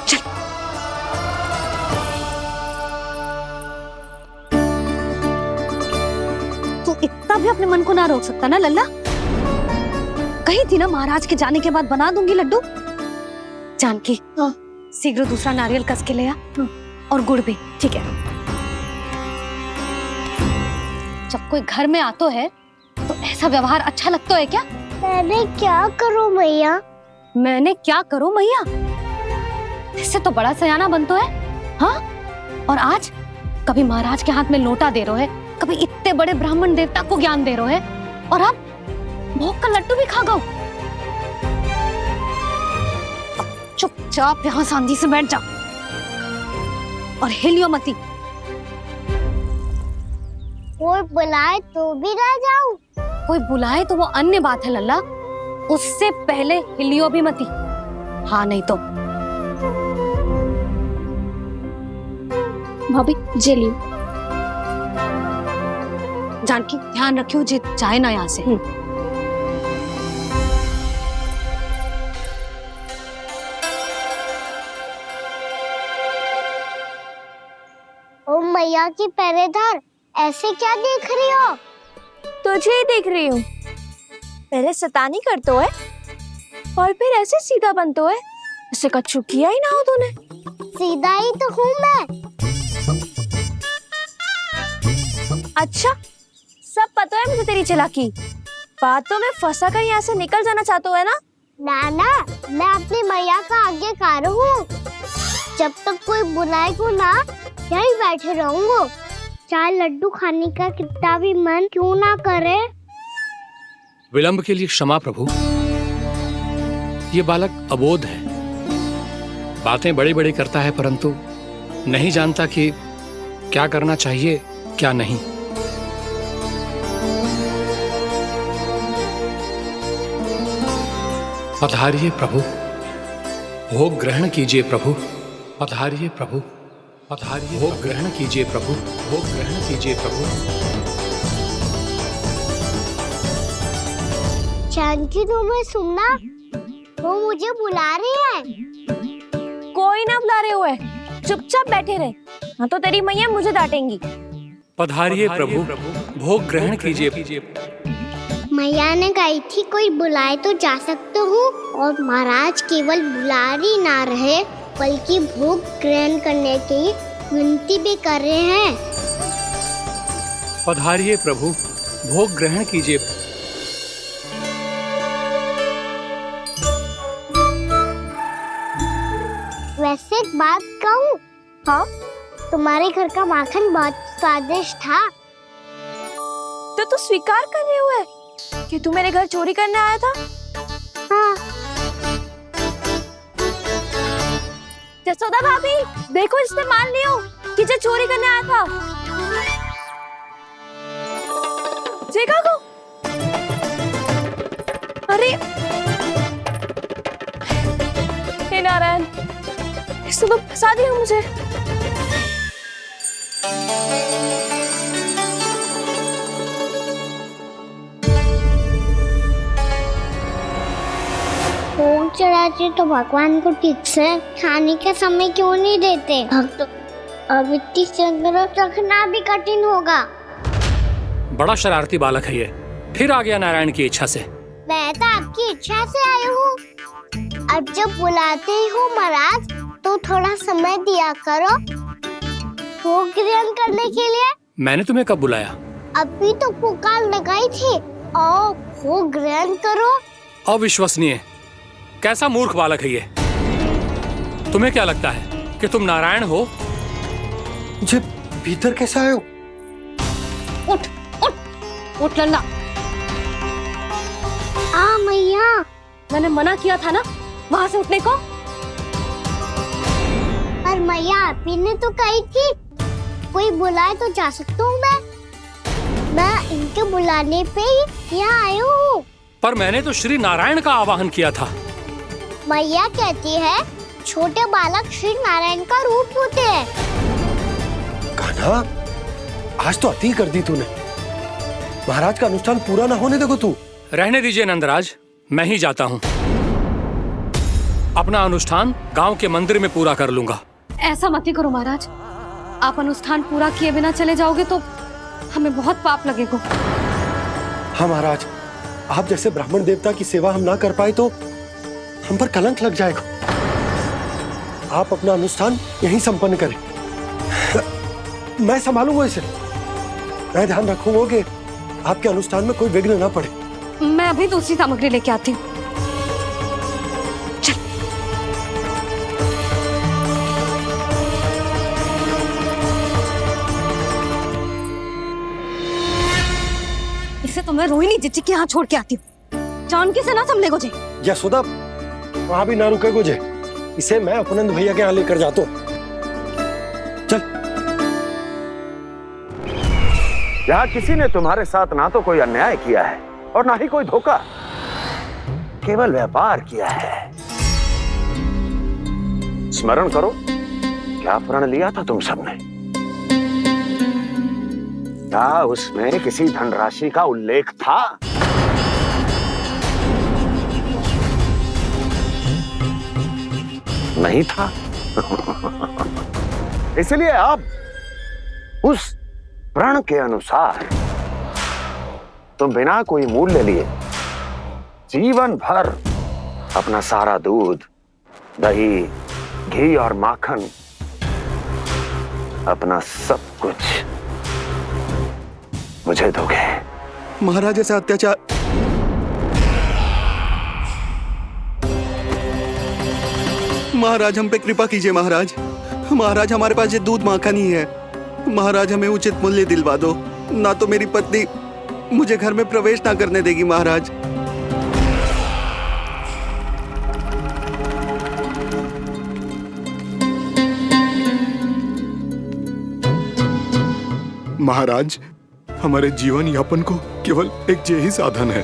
चल। तू इतना भी अपने मन को ना रोक सकता ना लल्ला? कही थी ना महाराज के जाने के बाद बना दूंगी लड्डू। जानकी शीघ्र दूसरा नारियल कस के ले आ, और गुड़ भी। ठीक है। जब कोई घर में आतो है तो ऐसा व्यवहार अच्छा लगता है क्या? मैंने क्या करूं मैया? मैंने क्या करूं मैया? इससे तो बड़ा सयाना बनतो है। हाँ, और आज कभी महाराज के हाथ में लोटा दे रहो है, कभी इतने बड़े ब्राह्मण देवता को ज्ञान दे रहो है, और अब भोग का लड्डू भी खा गो। चुपचाप यहाँ शांति से बैठ जा और हिलियो मती। कोई बुलाए तो भी ना जाऊं? कोई बुलाए तो वो अन्य बात है लल्ला, उससे पहले हिलियो भी मती। हाँ नहीं तो। भाभी जेली। जानकी ध्यान रखियो जे जाए ना यहाँ से। ओ मैया की पहरेदार, ऐसे क्या देख रही हो? तुझे ही देख रही हूँ। पहले शैतानी करतो है और फिर ऐसे सीधा बनतो है, ऐसे कच्चू किया ही ना हो तूने। सीधा ही तो हूँ मैं। अच्छा, सब पता है मुझे तेरी चालाकी। बातों में फंसा कर यहाँ से निकल जाना चाहते है ना? नाना, मैं अपनी मैया का आज्ञाकार हूँ। जब तक कोई बुलाएगा ना, यहीं बैठे रहूंगा, चाहे लड्डू खाने का कितना भी मन क्यों ना करे। विलंब के लिए क्षमा प्रभु। ये बालक अबोध है, बातें बड़ी बड़ी करता है परंतु नहीं जानता कि क्या करना चाहिए क्या नहीं। पधारिए प्रभु, भोग ग्रहण कीजिए प्रभु। पधारिए प्रभु, पधारिए। भोग ग्रहण कीजिए प्रभु, भोग ग्रहण कीजिए प्रभु। जानकी, तुम्हें सुनना, वो मुझे बुला रही है। कोई ना बुला रहे हुए, चुपचाप बैठे रहे, हाँ तो तेरी मैया मुझे डांटेंगी। पधारिए प्रभु, भोग ग्रहण कीजिए। मैया ने कही थी कोई बुलाए तो जा सकते हूँ, और महाराज केवल बुला ही ना रहे बल्कि भोग ग्रहण करने की विनती भी कर रहे हैं। पधारिए प्रभु, भोग ग्रहण कीजिए। वैसे एक बात कहूँ? हाँ? तुम्हारे घर का माखन बहुत स्वादिष्ट था। तो तू स्वीकार कर रहे हुए कि तू मेरे घर चोरी करने आया था? हाँ। जसोदा भाभी, देखो इसने मान लियो कि जो चोरी करने आया था। देखा को? अरे हे नारायण, इसने तो फंसा दिया मुझे। भोग चढ़ाते तो भगवान को ठीक से खाने का समय क्यों नहीं देते? भक्त अब इतनी संग्रह रखना भी कठिन होगा। बड़ा शरारती बालक है ये, फिर आ गया नारायण की इच्छा से। मैं तो आपकी इच्छा से आई हूँ। अब जब बुलाते ही हो महाराज, तो थोड़ा समय दिया करो भोग ग्रहण करने के लिए। मैंने तुम्हें कब बुलाया? अभी तो पुकार लगाई थी, आओ भोग ग्रहण करो। अविश्वसनीय, कैसा मूर्ख बालक है ये। तुम्हें क्या लगता है कि तुम नारायण हो? मुझे भीतर कैसे आए हो? उठ उठ उठ लल्ला। मैया, मैंने मना किया था ना वहां से उठने को। पर मैया, आप ही ने तो कही थी कोई बुलाए तो जा सकता हूँ मैं इनके बुलाने पे ही यहाँ आई हूँ। पर मैंने तो श्री नारायण का आवाहन किया था। मैया कहती है छोटे बालक श्री नारायण का रूप होते हैं। कान्हा, आज तो अति कर दी तूने। महाराज का अनुष्ठान पूरा ना होने देखो तू। रहने दीजिए नंदराज, मैं ही जाता हूँ। अपना अनुष्ठान गांव के मंदिर में पूरा कर लूंगा। ऐसा मत ही करो महाराज, आप अनुष्ठान पूरा किए बिना चले जाओगे तो हमें बहुत पाप लगेगा। हाँ महाराज, आप जैसे ब्राह्मण देवता की सेवा हम ना कर पाए तो हम पर कलंक लग जाएगा। आप अपना अनुष्ठान यहीं संपन्न करें, मैं संभालूंगा इसे। मैं ध्यान रखूंगा कि आपके अनुष्ठान में कोई विघ्न ना पड़े। मैं अभी दूसरी सामग्री लेके आती हूँ। इसे तो मैं रोहिणी जीजी के यहाँ छोड़ के आती हूँ। जानकी से ना संभले गुजे। यशोदा, वहां भी ना रुके गुजे। इसे मैं अपनंद भैया के यहाँ लेकर जाता हूँ। चल। यहाँ किसी ने तुम्हारे साथ ना तो कोई अन्याय किया है और ना ही कोई धोखा, केवल व्यापार किया है। स्मरण करो, क्या प्रण लिया था तुम सबने? क्या उसमें किसी धनराशि का उल्लेख था? नहीं था। इसलिए अब उस प्रण के अनुसार तुम बिना कोई मूल्य लिए जीवन भर अपना सारा दूध, दही, घी और माखन, अपना सब कुछ मुझे दोगे। महाराज ऐसा अत्याचार। महाराज हम पे कृपा कीजिए। महाराज, महाराज हमारे पास ये दूध माखन ही है। महाराज हमें उचित मूल्य दिलवा दो, ना तो मेरी पत्नी मुझे घर में प्रवेश ना करने देगी। महाराज महाराज हमारे जीवन यापन को केवल एक यही साधन है।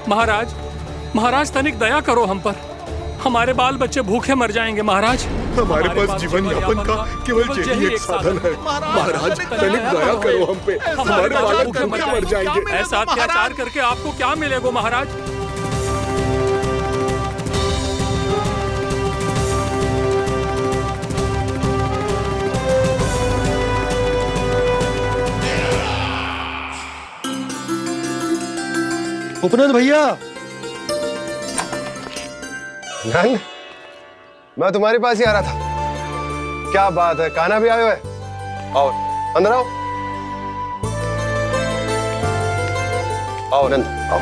महाराज, महाराज तनिक दया करो हम पर। हमारे बाल बच्चे भूखे मर जाएंगे महाराज। हमारे पास जीवन यापन का केवल यही एक साधन है। महाराज तनिक दया करो हम पे, हमारे बालक भूखे मर जाएंगे। ऐसा अत्याचार करके आपको क्या मिलेगा महाराज? उपनंद भैया। नंद, मैं तुम्हारे पास ही आ रहा था। क्या बात है, कान्हा भी आए हुए? आओ अंदर आओ। आओ नंद आओ।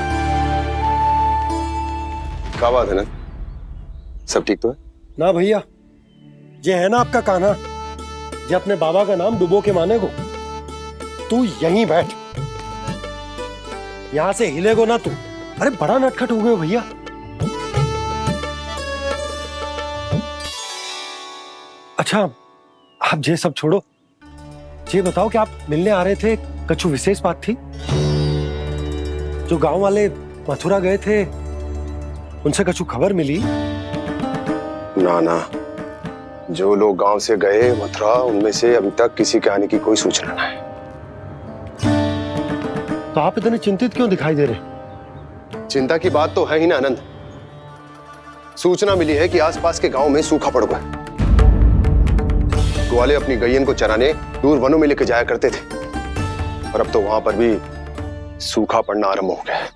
क्या बात है नंद, सब ठीक तो है? ना भैया, ये है ना आपका कान्हा, ये अपने बाबा का नाम डुबो के माने को। तू यहीं बैठ, यहां से हिलेगो ना तू। अरे बड़ा नटखट हो गए भैया। अच्छा, आप ये सब छोड़ो, ये बताओ कि आप मिलने आ रहे थे, कछु विशेष बात थी? जो गांव वाले मथुरा गए थे, उनसे कछु खबर मिली? ना ना, जो लोग गांव से गए मथुरा, उनमें से अभी तक किसी के आने की कोई सूचना नहीं है। तो आप इतने चिंतित क्यों दिखाई दे रहे? चिंता की बात तो है ही ना आनंद। सूचना मिली है कि आसपास के गांव में सूखा पड़ गया। ग्वाले अपनी गैयन को चराने दूर वनों में लेके जाया करते थे, और अब तो वहां पर भी सूखा पड़ना आरंभ हो गया है।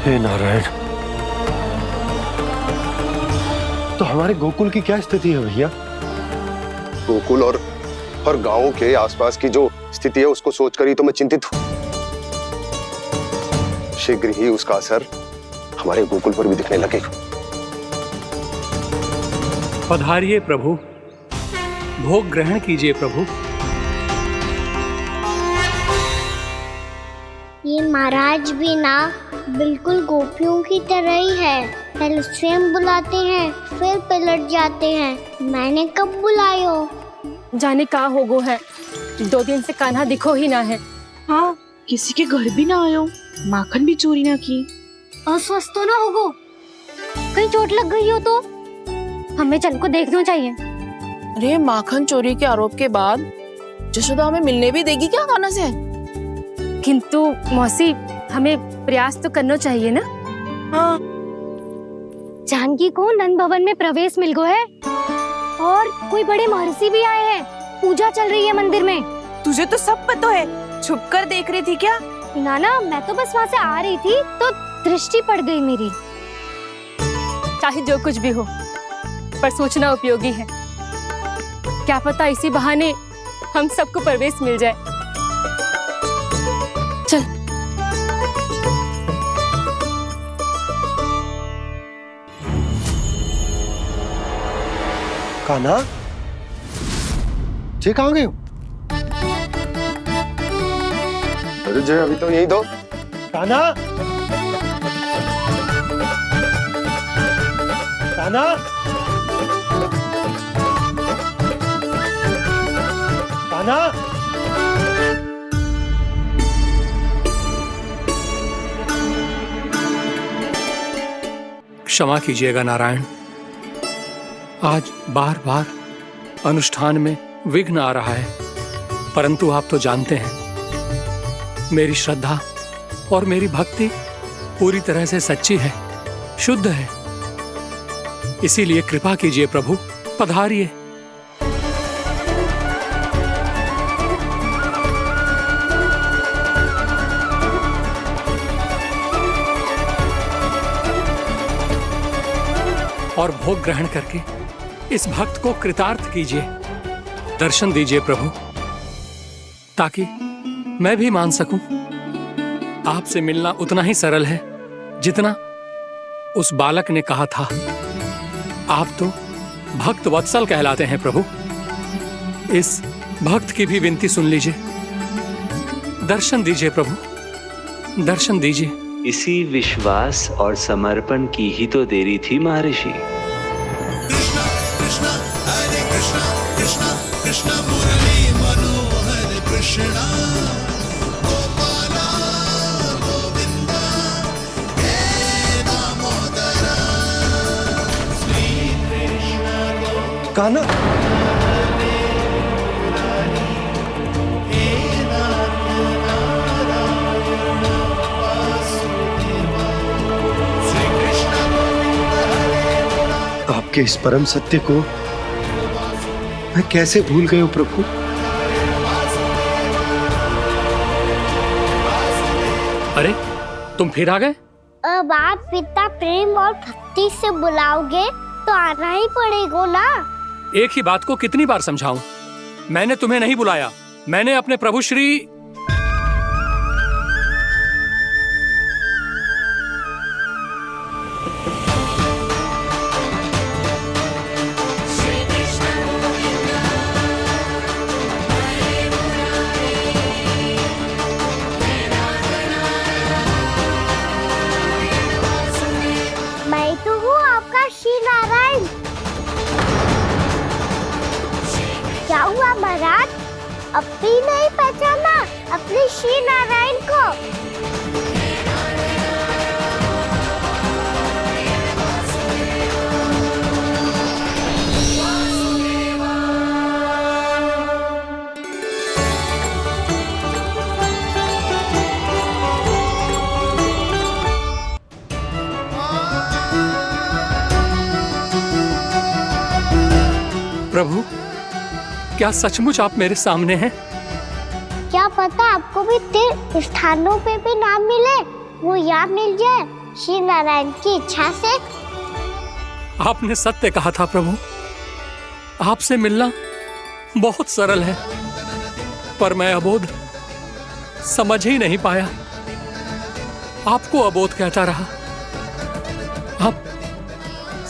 हे नारायण, तो हमारे गोकुल की क्या स्थिति है भैया? गोकुल और गांवों के आसपास की जो स्थिति है उसको सोचकर ही तो मैं चिंतित हूं। शीघ्र ही उसका असर हमारे गोकुल पर भी दिखने लगेगा। पधारिए प्रभु, भोग ग्रहण कीजिए प्रभु। ये महाराज भी ना बिल्कुल गोपियों की तरह ही है। पहले स्वयं बुलाते हैं, फिर पलट जाते हैं। मैंने कब बुलाए हो? जाने का होगो है, 2 दिन से कान्हा दिखो ही ना है। हाँ, किसी के घर भी ना आयो, माखन भी चोरी ना की। अस्वस्थ तो ना होगो, कहीं चोट लग गई हो तो? हमें चल को देखना चाहिए। अरे माखन चोरी के आरोप के बाद जशोदा हमें मिलने भी देगी क्या कान्हा से? किंतु मौसी, हमें प्रयास तो करना चाहिए ना। हाँ, जानकी को नंद भवन में प्रवेश मिल गो है और कोई बड़े महर्षि भी आए हैं। पूजा चल रही है मंदिर में। तुझे तो सब पता है, छुप कर देख रही थी क्या? नाना मैं तो बस वहां से आ रही थी तो दृष्टि पड़ गई मेरी। चाहे जो कुछ भी हो, पर सोचना उपयोगी है। क्या पता इसी बहाने हम सबको प्रवेश मिल जाए। चल। कान्हा, जी कहाँ गए हो? अरे जय, अभी तो यही दो। कान्हा, कान्हा, कान्हा। क्षमा कीजिएगा नारायण, आज बार बार अनुष्ठान में विघ्न आ रहा है, परंतु आप तो जानते हैं मेरी श्रद्धा और मेरी भक्ति पूरी तरह से सच्ची है, शुद्ध है। इसीलिए कृपा कीजिए प्रभु, पधारिए। और भोग ग्रहण करके इस भक्त को कृतार्थ कीजिए। दर्शन दीजिए प्रभु, ताकि मैं भी मान सकूं। आपसे मिलना उतना ही सरल है जितना उस बालक ने कहा था। आप तो भक्त वत्सल कहलाते हैं प्रभु। इस भक्त की भी विनती सुन लीजिए। दर्शन दीजिए प्रभु, दर्शन दीजिए। इसी विश्वास और समर्पण की ही तो देरी थी महर्षि। कृष्ण मुरली मनोहर कृष्णा गोपाला गोविंदा हे दामोदरा श्री कृष्ण। कान्हा, आपके इस परम सत्य को मैं कैसे भूल गया प्रभु। अरे तुम फिर आ गए? अब आप इतना प्रेम और भक्ति से बुलाओगे तो आना ही पड़ेगा ना। एक ही बात को कितनी बार समझाऊं? मैंने तुम्हें नहीं बुलाया, मैंने अपने प्रभु श्री महाराज, अब भी नहीं पहचाना अपने श्री नारायण को? प्रभु, क्या सचमुच आप मेरे सामने हैं? क्या पता आपको भी तीर्थ स्थानों पे भी नाम मिले, वो यहाँ मिल जाए श्री नारायण की इच्छा से। आपने सत्य कहा था प्रभु, आपसे मिलना बहुत सरल है, पर मैं अबोध समझ ही नहीं पाया। आपको अबोध कहता रहा। आप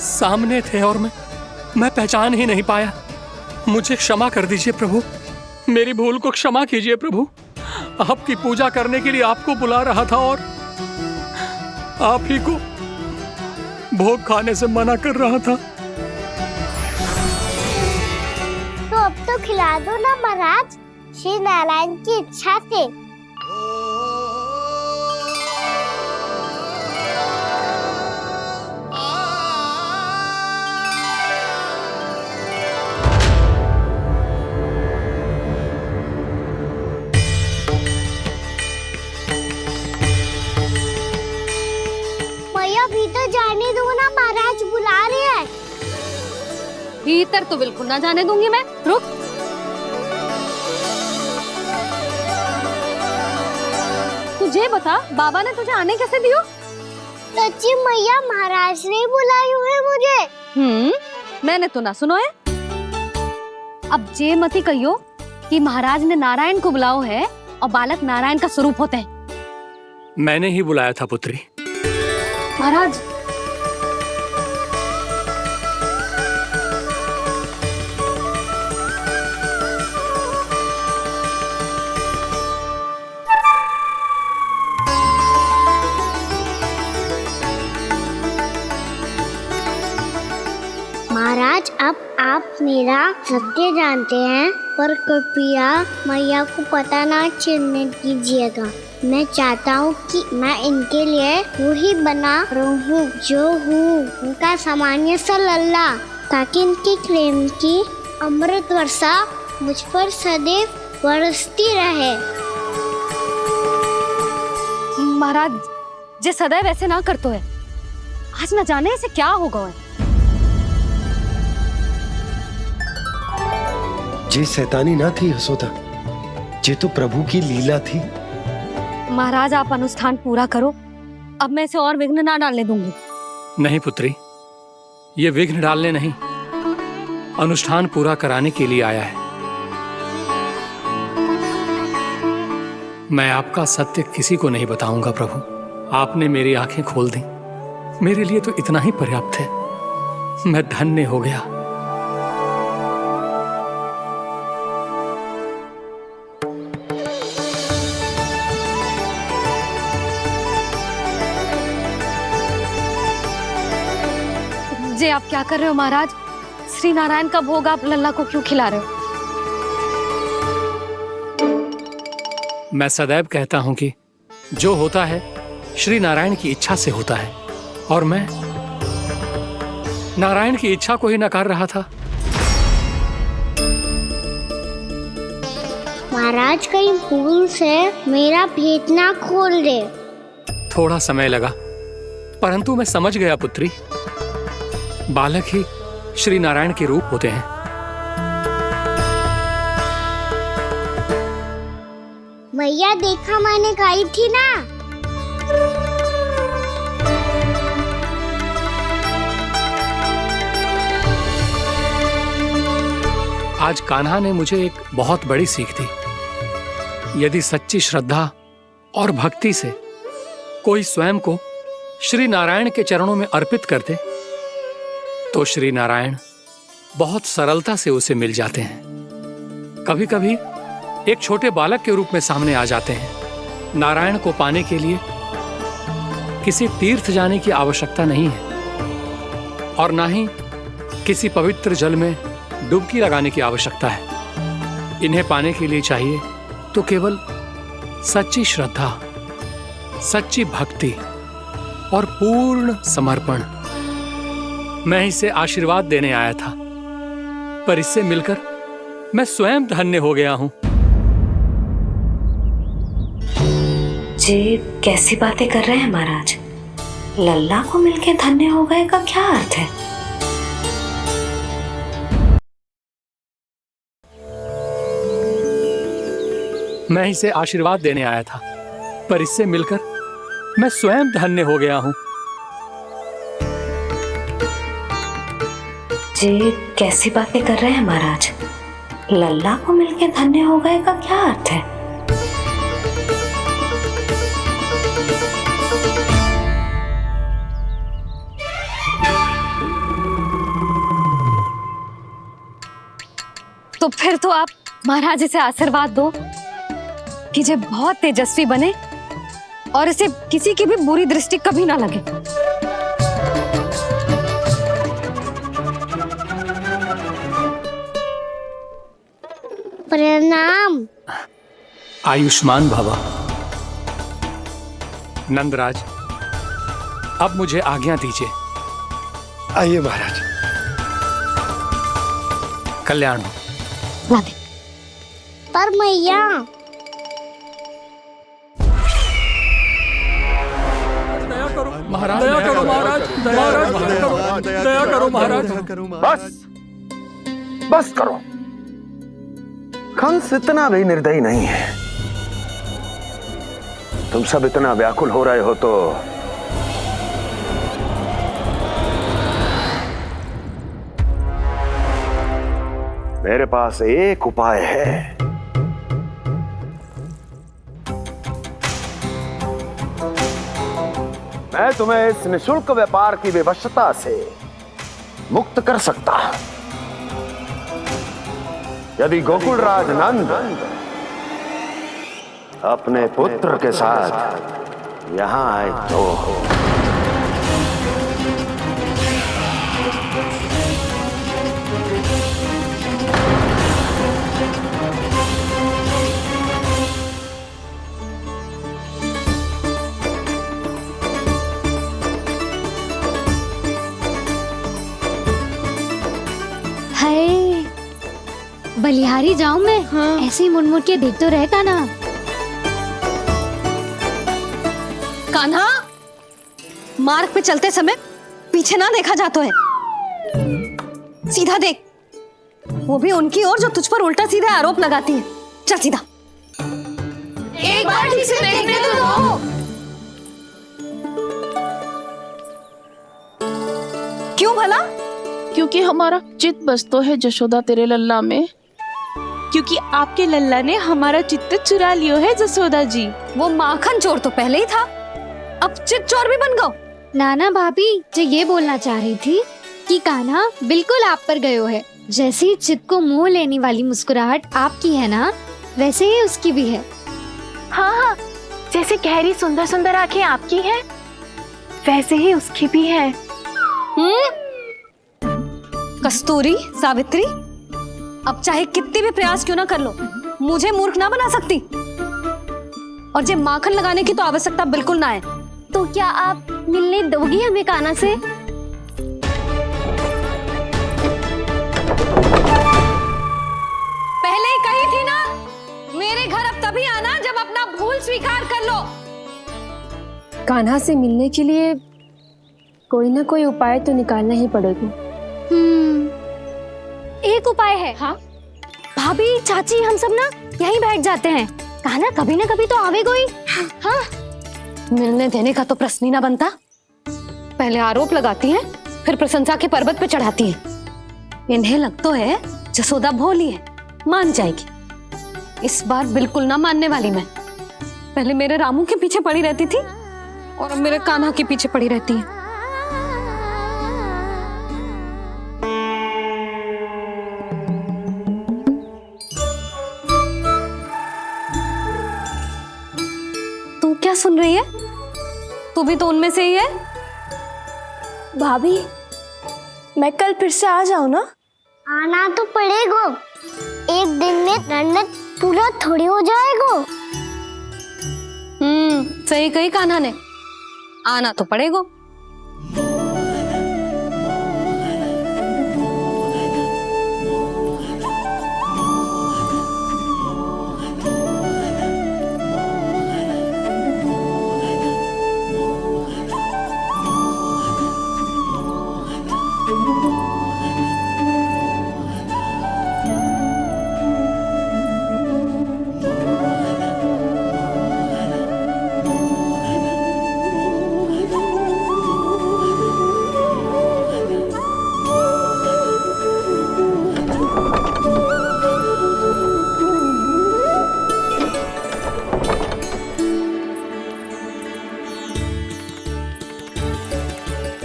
सामने थे और मैं पहचान ही नहीं पाया। मुझे क्षमा कर दीजिए प्रभु, मेरी भूल को क्षमा कीजिए प्रभु। आपकी पूजा करने के लिए आपको बुला रहा था और आप ही को भोग खाने से मना कर रहा था। तो अब तो खिला दो ना महाराज, श्री नारायण की इच्छा से। भीतर जाने दो ना, महाराज बुला रहे हैं। भीतर तो बिल्कुल ना जाने दूंगी मैं। रुक। मुझे बता, बाबा ने तुझे आने कैसे दियो? सच्ची मैया, महाराज ने बुलाई है मुझे। मैंने तो ना सुनो है। अब जे मती कहियो कि महाराज ने नारायण को बुलाओ है और बालक नारायण का स्वरूप होते हैं। मैंने ही बुलाया था पुत्री। महाराज, महाराज, अब आप मेरा सत्य जानते हैं, पर कृपया मैया को पता ना चलने दीजिएगा। मैं चाहता हूँ कि मैं इनके लिए वही बना रहूँ जो हूँ, उनका सामान्य सा लल्ला, ताकि इनके प्रेम की अमृत वर्षा मुझ पर सदैव बरसती रहे। महाराज, जे सदैव ऐसे ना करतो है, आज न जाने इसे क्या होगा है। जे शैतानी ना थी यशोदा, जे तो प्रभु की लीला थी। महाराज, आप अनुष्ठान पूरा करो, अब मैं इसे और विघ्न ना डालने दूंगी। नहीं पुत्री, ये विघ्न डालने नहीं, अनुष्ठान पूरा कराने के लिए आया है। मैं आपका सत्य किसी को नहीं बताऊंगा प्रभु। आपने मेरी आंखें खोल दी, मेरे लिए तो इतना ही पर्याप्त है। मैं धन्य हो गया। जे आप क्या कर रहे हो महाराज? श्री नारायण का भोग आप लल्ला को क्यों खिला रहे हो? मैं सदैव कहता हूं कि जो होता है श्री नारायण की इच्छा से होता है, और मैं नारायण की इच्छा को ही नकार रहा था। महाराज, कहीं भूल से मेरा भेद ना खोल दे। थोड़ा समय लगा, परंतु मैं समझ गया पुत्री। बालक ही श्री नारायण के रूप होते हैं। मैया, देखा मैंने कही थी ना। आज कान्हा ने मुझे एक बहुत बड़ी सीख दी। यदि सच्ची श्रद्धा और भक्ति से कोई स्वयं को श्री नारायण के चरणों में अर्पित कर दे, तो श्री नारायण बहुत सरलता से उसे मिल जाते हैं। कभी कभी एक छोटे बालक के रूप में सामने आ जाते हैं। नारायण को पाने के लिए किसी तीर्थ जाने की आवश्यकता नहीं है, और ना ही किसी पवित्र जल में डुबकी लगाने की आवश्यकता है। इन्हें पाने के लिए चाहिए तो केवल सच्ची श्रद्धा, सच्ची भक्ति और पूर्ण समर्पण। मैं इसे आशीर्वाद देने आया था, पर इससे मिलकर मैं स्वयं धन्य हो गया हूं। जी कैसी बातें कर रहे हैं महाराज? लल्ला को मिलके धन्य हो गए का क्या अर्थ है? मैं इसे आशीर्वाद देने आया था, पर इससे मिलकर मैं स्वयं धन्य हो गया हूं। जी कैसी बातें कर रहे हैं महाराज? लल्ला को मिलके धन्य हो गए का क्या अर्थ है? तो फिर तो आप महाराज इसे आशीर्वाद दो कि जे बहुत तेजस्वी बने और इसे किसी की भी बुरी दृष्टि कभी ना लगे। प्रणाम। आयुष्मान भवा। नंदराज, अब मुझे आज्ञा दीजिए। आइए महाराज। कल्याण हो। पर मैया, महाराज, दया करो महाराज, दया करो महाराज। बस बस करो। कंस इतना भी निर्दयी नहीं है। तुम सब इतना व्याकुल हो रहे हो तो मेरे पास एक उपाय है। मैं तुम्हें इस निशुल्क व्यापार की विवशता से मुक्त कर सकता हूं। यदि गोकुलराज नंद अपने पुत्र के साथ यहां आए तो हाय, बलिहारी जाऊं मैं? हाँ। ऐसे ही मुड़ मुड़ के देख तो रहे कान्हा। कान्हा, मार्ग पे चलते समय पीछे ना देखा जाता है, सीधा देख। वो भी उनकी ओर जो तुझ पर उल्टा सीधा आरोप लगाती है। चल सीधा। एक बार ठीक से देखने तो दो। क्यों भला? क्योंकि हमारा चित्त बसतो है जशोदा तेरे लल्ला में। क्योंकि आपके लल्ला ने हमारा चित्त चुरा लियो है जसोदा जी। वो माखन चोर तो पहले ही था, अब चित्त चोर भी बन गो। नाना भाभी जो ये बोलना चाह रही थी कि कान्हा बिल्कुल आप पर गयो है। जैसे ही चित्त को मोह लेने वाली मुस्कुराहट आपकी है ना, वैसे ही उसकी भी है। हाँ हाँ, जैसे गहरी सुंदर सुंदर आंखें आपकी हैं, वैसे ही उसकी भी है। कस्तूरी, सावित्री, अब चाहे कितने भी प्रयास क्यों ना कर लो, मुझे मूर्ख ना बना सकती। और जे माखन लगाने की तो आवश्यकता बिल्कुल ना है। तो क्या आप मिलने दोगी हमें कान्हा से? पहले ही कही थी ना, मेरे घर अब तभी आना जब अपना भूल स्वीकार कर लो। कान्हा से मिलने के लिए कोई ना कोई उपाय तो निकालना ही पड़ेगा। एक उपाय है। हाँ? भाभी, चाची, हम सब ना यहीं बैठ जाते हैं। कान्हा कभी ना कभी तो आवेगा ही। हाँ? मिलने देने का तो प्रश्न ही ना बनता। पहले आरोप लगाती हैं, फिर प्रशंसा के पर्वत पे चढ़ाती हैं। इन्हें लगता है जसोदा भोली है, मान जाएगी। इस बार बिल्कुल ना मानने वाली मैं। पहले मेरे रामू के पीछे पड़ी रहती थी और अब मेरे कान्हा के पीछे पड़ी रहती है। तू क्या सुन रही है? तू भी तो उनमें से ही है। भाभी, मैं कल फिर से आ जाऊं ना? आना तो पड़ेगा। एक दिन में रन्नत पूरा थोड़ी हो जाएगा। सही कही कान्हा ने, आना तो पड़ेगा।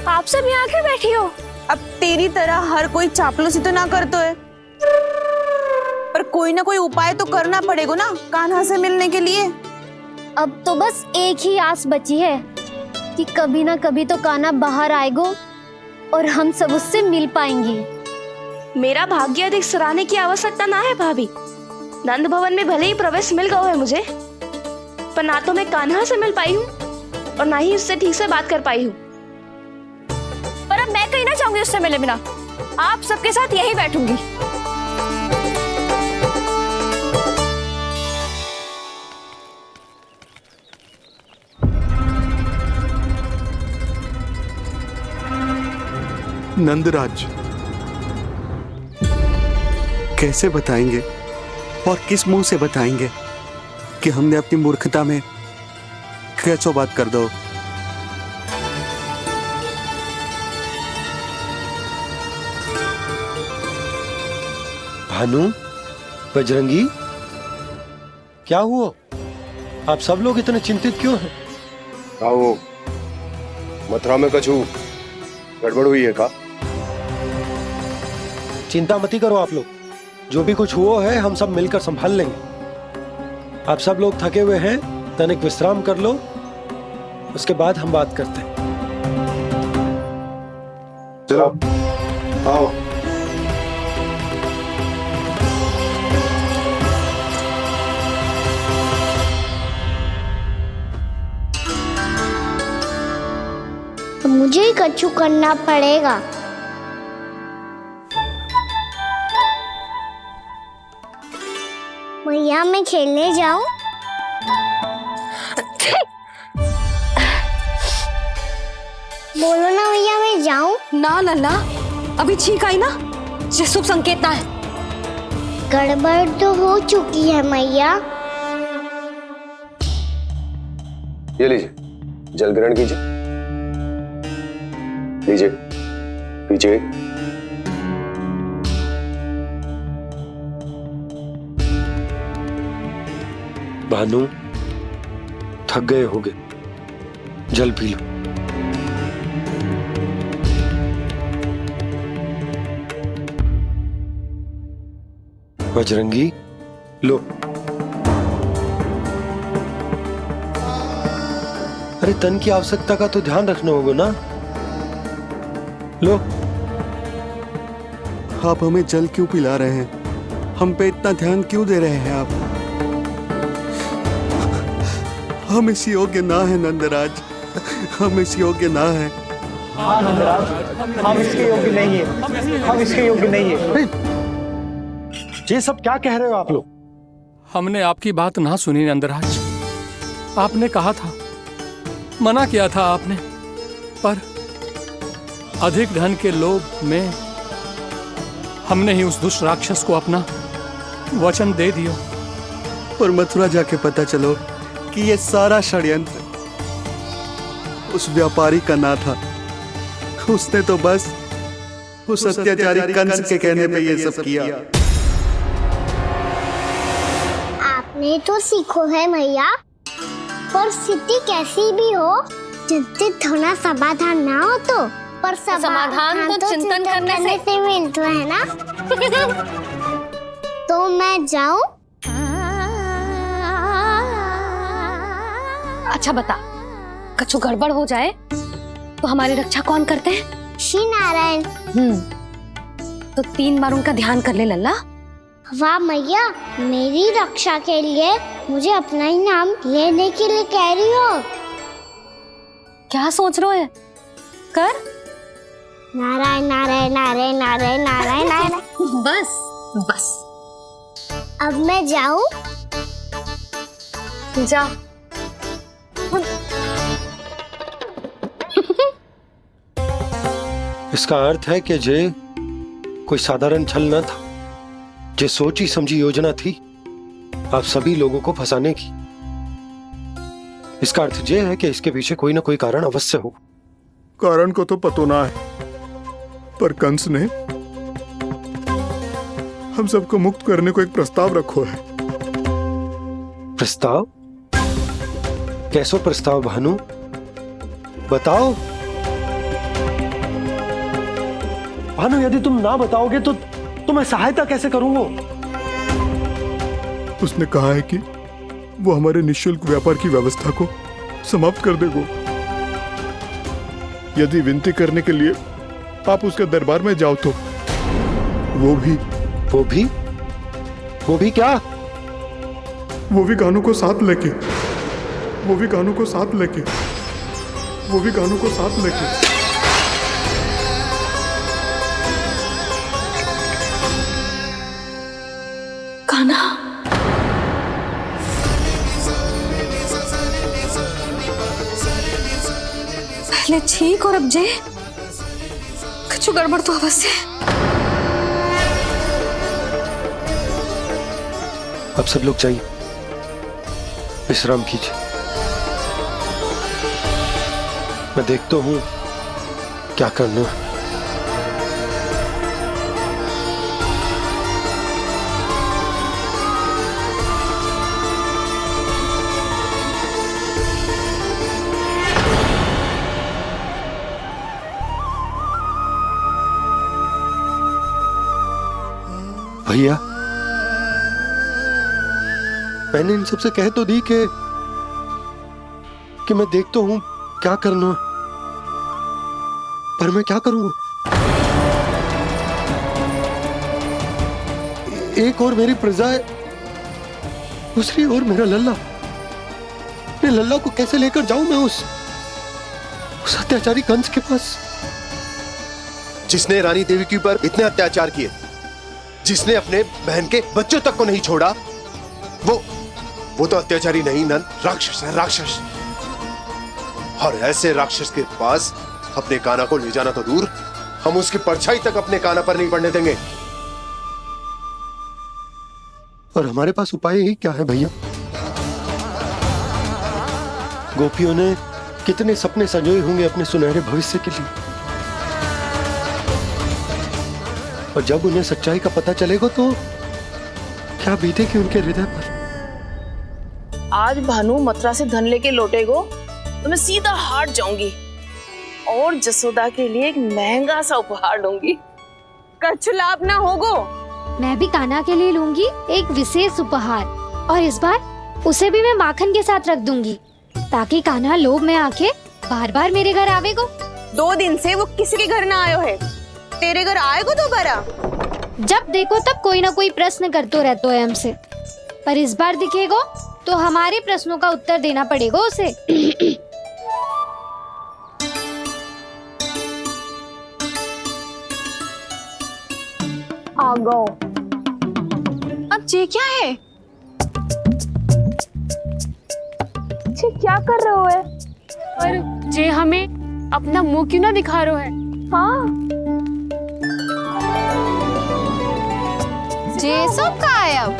आप सब यहाँ क्यों बैठी हो? अब तेरी तरह हर कोई चापलूसी तो ना करतो है, पर कोई ना कोई उपाय तो करना पड़ेगा ना कान्हा से मिलने के लिए। अब तो बस एक ही आस बची है कि कभी ना कभी तो कान्हा बाहर आएगा और हम सब उससे मिल पाएंगे। मेरा भाग्य अधिक सराहने की आवश्यकता ना है भाभी। नंद भवन में भले ही प्रवेश मिल गया है मुझे, पर ना तो मैं कान्हा से मिल पाई हूँ और ना ही उससे ठीक से बात कर पाई हूँ। पर अब मैं कहीं ना चाहूंगी उससे मिले बिना। आप सबके साथ यही बैठूंगी। नंदराज, कैसे बताएंगे और किस मुंह से बताएंगे कि हमने अपनी मूर्खता में फिर सो बात कर दो। भानु, बजरंगी, क्या हुआ? आप सब लोग इतने चिंतित क्यों हैं? आओ, मथुरा में कछु गड़बड़ हुई है का? चिंता मती करो आप लोग, जो भी कुछ हुआ है हम सब मिलकर संभाल लेंगे। आप सब लोग थके हुए हैं, तनिक विश्राम कर लो, उसके बाद हम बात करते हैं। चलो आओ। मुझे ही कछु करना पड़ेगा। मैया मैं खेलने जाऊं? बोलो ना भैया मैं जाऊं? ना लल्ला, अभी छींक आई ना, ये शुभ संकेत ना है। गड़बड़ तो हो चुकी है मैया। ये लीजिए, जल ग्रहण कीजिए। लीजिए, पीजिए। भानु, थक गए होगे, जल पी लो। बजरंगी, लो। अरे तन की आवश्यकता का तो ध्यान रखना होगा ना, लो। आप हमें जल क्यों पिला रहे हैं? हम पे इतना ध्यान क्यों दे रहे हैं आप? हम इस योग्य ना है नंदराज, हम इस योग्य ना है। हाँ नंदराज, हम इसके योग्य नहीं है, हम इसके योग्य नहीं है। ये सब क्या कह रहे हो आप लोग? हमने आपकी बात ना सुनी नंदराज। आपने कहा था, मना किया था आपने, पर अधिक धन के लोभ में हमने ही उस दुष्ट राक्षस को अपना वचन दे दिया। पर मथुरा जाके पता चलो कि ये सारा षड्यंत्र उस व्यापारी का ना था। उसने तो बस उस अत्याचारी कंस के कहने पे ये सब किया। आपने तो सीखो है भैया, पर स्थिति कैसी भी हो, चिंतित होना समाधान ना हो तो, पर समाधान तो चिंतन करने से मिलता है ना। तो मैं जाऊं? अच्छा बता, कछु गड़बड़ हो जाए तो हमारी रक्षा कौन करते हैं? श्री नारायण। तो 3 बार उनका ध्यान कर ले लल्ला। वाह मैया, मेरी रक्षा के लिए मुझे अपना ही नाम लेने के लिए कह रही हो? क्या सोच रहे हो? कर नारायण नारायण नारायण नारायण नारायण नारायण। बस बस, अब मैं जाऊं? जा। इसका अर्थ है कि जे कोई साधारण छल न था, जे सोची समझी योजना थी आप सभी लोगों को फंसाने की। इसका अर्थ ये है कि इसके पीछे कोई ना कोई कारण अवश्य हो। कारण को तो पतो ना है, पर कंस ने हम सबको मुक्त करने को एक प्रस्ताव रखो है। प्रस्ताव? कैसो प्रस्ताव भानु, बताओ। भानु, यदि तुम ना बताओगे तो मैं सहायता कैसे करूंगा? उसने कहा है कि वो हमारे निःशुल्क व्यापार की व्यवस्था को समाप्त कर देगा यदि विनती करने के लिए आप उसके दरबार में जाओ तो। वो भी क्या? वो भी गानों को साथ लेके, वो भी गानों को साथ लेके, वो भी गानों को साथ लेके। कान्हा, पहले ठीक और अब जे कुछ गड़बड़ तो अवश्य। अब सब लोग जाइए, विश्राम कीजिए। मैं देखता हूँ क्या करना है। भैया, मैंने इन सबसे कह तो दी कि मैं देखता हूं क्या करना, पर मैं क्या करूंगा? एक और मेरी प्रजा है, दूसरी ओर मेरा लल्ला। मैं लल्ला को कैसे लेकर जाऊं मैं उस अत्याचारी कंस के पास, जिसने रानी देवी के ऊपर इतने अत्याचार किए, जिसने अपने बहन के बच्चों तक को नहीं छोड़ा, वो तो अत्याचारी नहीं नन, राक्षस है, राक्षस। और ऐसे राक्षस के पास अपने कान्हा को ले जाना तो दूर, हम उसकी परछाई तक अपने कान्हा पर नहीं पड़ने देंगे। और हमारे पास उपाय ही क्या है भैया? गोपियों ने कितने सपने संजोए होंगे अपने सुनहरे भविष्य के लिए, और जब उन्हें सच्चाई का पता चलेगा तो क्या बीतेगी उनके हृदय पर? आज भानु मथुरा से धन लेके लौटेगो तो मैं सीधा हाट जाऊंगी और जसोदा के लिए एक महंगा सा उपहार दूंगी। कछु लाभ ना होगो। मैं भी कान्हा के लिए लूंगी एक विशेष उपहार, और इस बार उसे भी मैं माखन के साथ रख दूंगी, ताकि कान्हा लोभ में आके बार बार मेरे घर आवेगो। 2 दिन से वो किसी के घर ना आयो है, तेरे घर आएगो दोबारा? जब देखो तब कोई ना कोई प्रश्न करते रहते है हमसे, पर इस बार दिखेगो तो हमारे प्रश्नों का उत्तर देना पड़ेगा उसे। आ गो। अब ये क्या है? ये क्या कर रहे हो है? पर जे हमें अपना मुंह क्यों ना दिखा रहे है? हाँ, जे सब का है अब?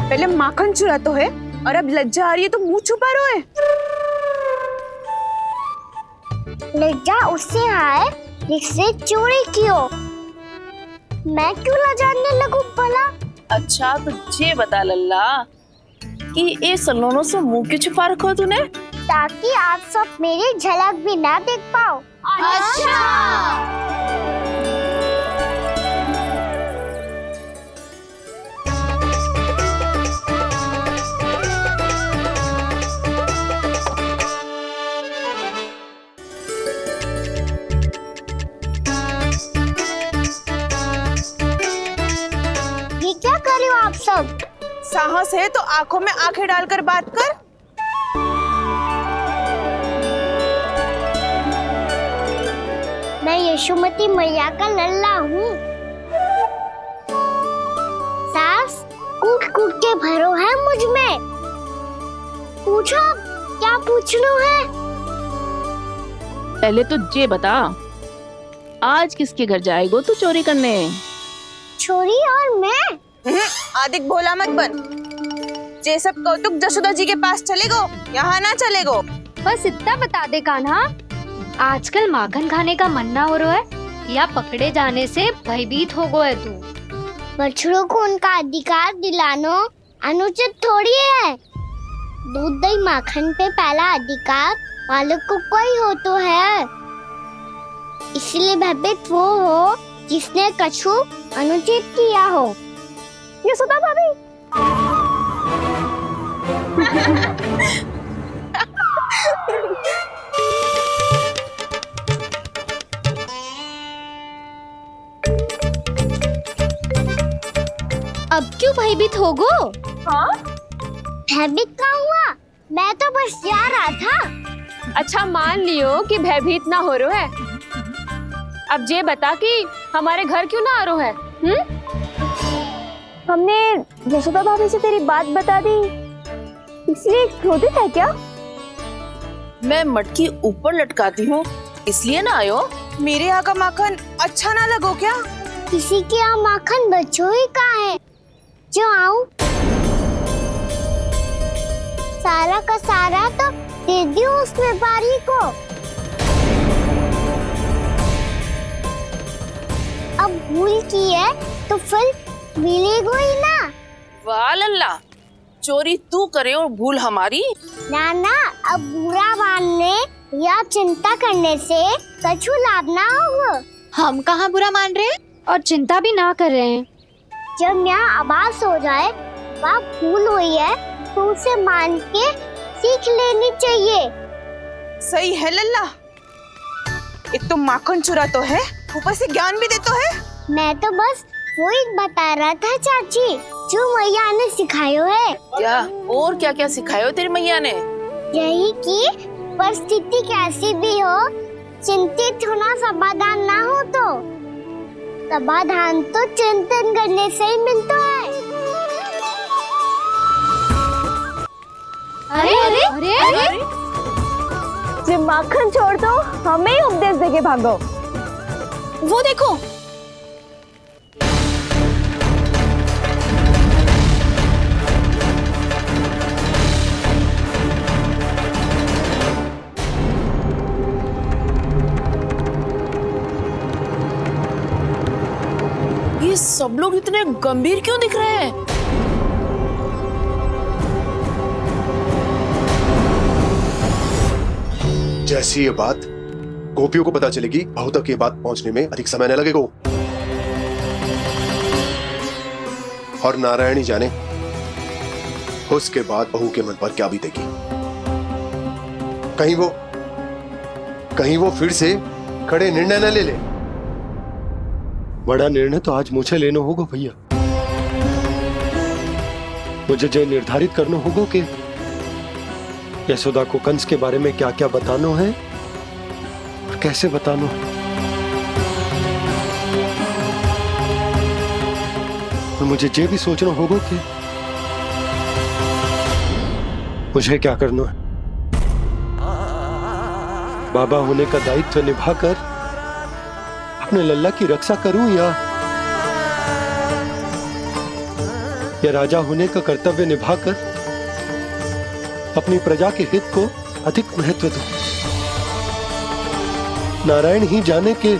पहले माखन चुरा तो है और अब लज्जा आ रही है तो मुंह छुपा रहे है। लज्जा उससे है जिससे चोरी की हो। मैं क्यों लजाने लगूं भला? अच्छा तो ये बता लल्ला कि ये सलोनों से मुंह क्यों छुपा रखो तूने? ताकि आप सब मेरी झलक भी ना देख पाओ। अच्छा। ये क्या कर रहे हो आप सब? साहस है तो आंखों में आंखें डालकर बात कर। मैं यशोमती मैया का लल्ला हूँ। सास कूट कूट के भरो है मुझ में। पूछो क्या पूछना है? पहले तो ये बता, आज किसके घर जाएगो तू चोरी करने? छोरी और मैं? आदिक भोला मत बन। ये सब कौतुक जशोदा जी के पास चलेगो, यहाँ ना चलेगो। बस इतना बता दे कान्हा, आजकल माखन खाने का मन ना हो रहा है या पकड़े जाने से भयभीत हो गए तू? बछड़ों को उनका अधिकार दिलाना अनुचित थोड़ी है। दूध दही माखन पे पहला अधिकार मालिक को कोई हो तो है। इसलिए भयभीत वो हो जिसने कछु अनुचित किया हो। यशोदा भाभी। अब क्यों भयभीत हो गो? हाँ? भयभीत क्या हुआ? मैं तो बस जा रहा था। अच्छा मान लियो कि भयभीत ना हो रहा है। अब ये बता कि हमारे घर क्यों ना आ रहा है? हमने यशोदा भाभी से तेरी बात बता दी, इसलिए क्रोधित है क्या? मैं मटकी ऊपर लटकाती हूँ इसलिए ना आयो? मेरे यहाँ का माखन अच्छा ना लगो क्या? किसी के यहाँ माखन बच्चों ही कहाँ है जो आऊं? सारा का सारा तो दे दियो उस व्यापारी को। अब भूल की है तो फिर मिलेगो ही ना। वाह लल्ला, चोरी तू करे और भूल हमारी। नाना, अब बुरा मानने या चिंता करने से कछु लाभ ना होगा। हम कहाँ बुरा मान रहे हैं और चिंता भी ना कर रहे हैं। जब यहाँ आभास हो जाए वहाँ भूल हुई है तो उसे मान के सीख लेनी चाहिए। सही है लल्ला, एक तो माखन चुरा तो है, ऊपर से ज्ञान भी दे तो है। मैं तो बस वही बता रहा था चाची, जो मैया ने सिखायो है। क्या और क्या क्या सिखायो तेरी मैया ने? यही कि परिस्थिति कैसी भी हो, चिंतित होना समाधान ना हो तो समाधान तो चिंतन करने से ही मिलता है। अरे अरे अरे, अरे? जब माखन छोड़ दो हमें ही उपदेश देके भागो। वो देखो, ये सब लोग इतने गंभीर क्यों दिख रहे हैं? जैसी ये बात गोपियों को पता चलेगी, बहू तक ये बात पहुंचने में अधिक समय न लगेगा। और नारायण ही जाने उसके बाद बहू के मन पर क्या बीतेगी। कहीं वो फिर से खड़े निर्णय न ले ले। बड़ा निर्णय तो आज मुझे लेना होगा भैया। मुझे जो निर्धारित करना होगा कि यशोदा को कंस के बारे में क्या क्या बताना है और कैसे बताना है। और मुझे ये भी सोचना होगा कि मुझे क्या करना है। बाबा होने का दायित्व निभाकर अपने लल्ला की रक्षा करूं या राजा होने का कर्तव्य निभाकर अपनी प्रजा के हित को अधिक महत्व दूं। नारायण ही जाने के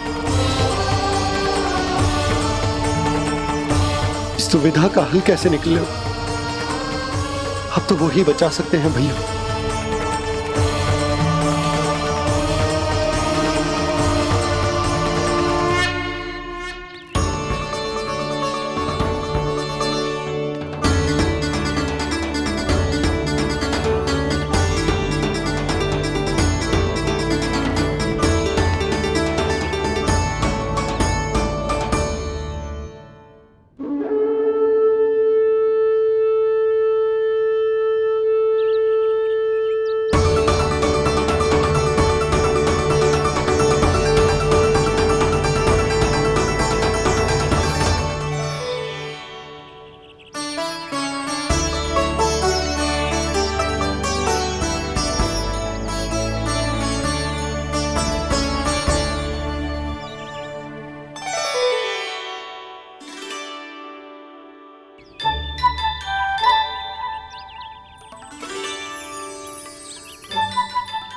इस दुविधा का हल कैसे निकले। अब तो वो ही बचा सकते हैं भैया।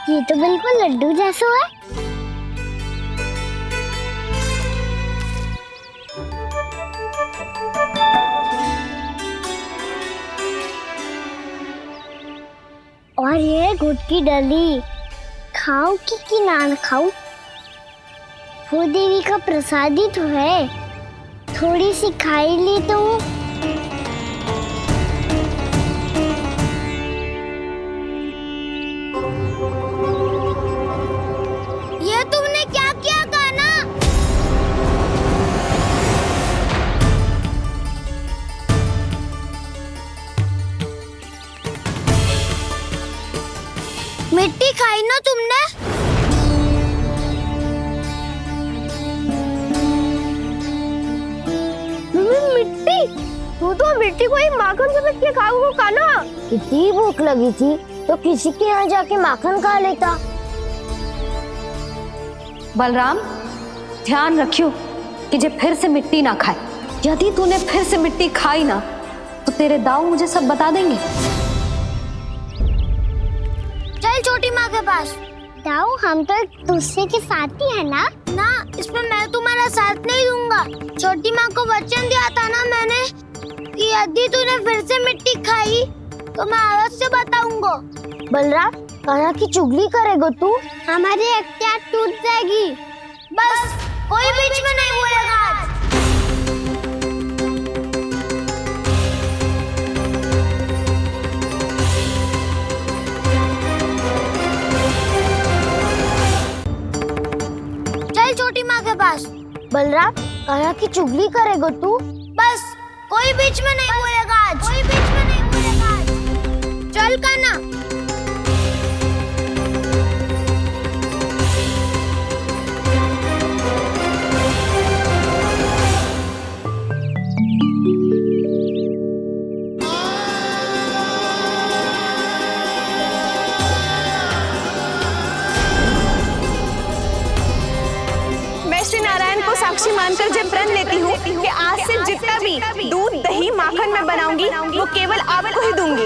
ये तो बिल्कुल लड्डू जैसा है। और ये गुड़ की डली खाऊं कि ना खाऊं? वो देवी का प्रसाद ही तो है, थोड़ी सी खाई ली तो। ये तुमने क्या किया कान्हा? मिट्टी खाई ना तुमने? मिट्टी? तू तो मिट्टी को ही माखन समझ के खाओगे कान्हा। इतनी भूख लगी थी तो किसी के यहाँ जाके माखन खा लेता। बलराम, ध्यान रखियो कि जे फिर से मिट्टी ना खाए। यदि तूने फिर से मिट्टी खाई ना तो तेरे दाऊ मुझे सब बता देंगे। चल छोटी माँ के पास। दाऊ, हम तो एक दूसरे के साथी है ना। ना, इसमें मैं तुम्हारा साथ नहीं दूंगा। छोटी माँ को वचन दिया था ना मैंने कि यदि तूने फिर से मिट्टी खाई तो मैं आवाज से बताऊंगा। बलराम, कान्हा की चुगली करेगा तू? हमारी अख्तियार टूट जाएगी। बस कोई बीच में नहीं बोलेगा आज। चल छोटी माँ के पास। बलराम, कान्हा की चुगली करेगा तू? बस कोई बीच में नहीं बोलेगा आज। कोई बीच में नहीं बोलेगा आज। चल कान्हा। मैं श्री नारायण को साक्षी मानकर जब प्रण लेती हूँ कि आज से जितना भी दूध, दही, माखन मैं बनाऊंगी वो केवल आपको ही दूंगी।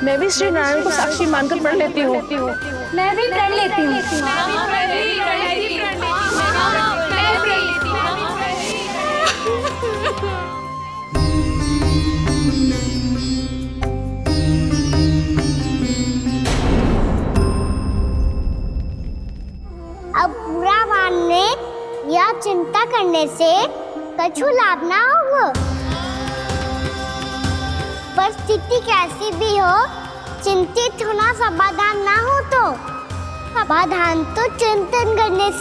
मैं भी श्री नारायण को साक्षी मानकर प्रण लेती हूँ। मैं भी प्रण लेती हूँ। अब बुरा मानने या चिंता करने से कछु लाभ ना होगा। परिस्थिति कैसी भी हो, चिंतित होना समाधान ना हो तो समाधान तो चिंतन करने से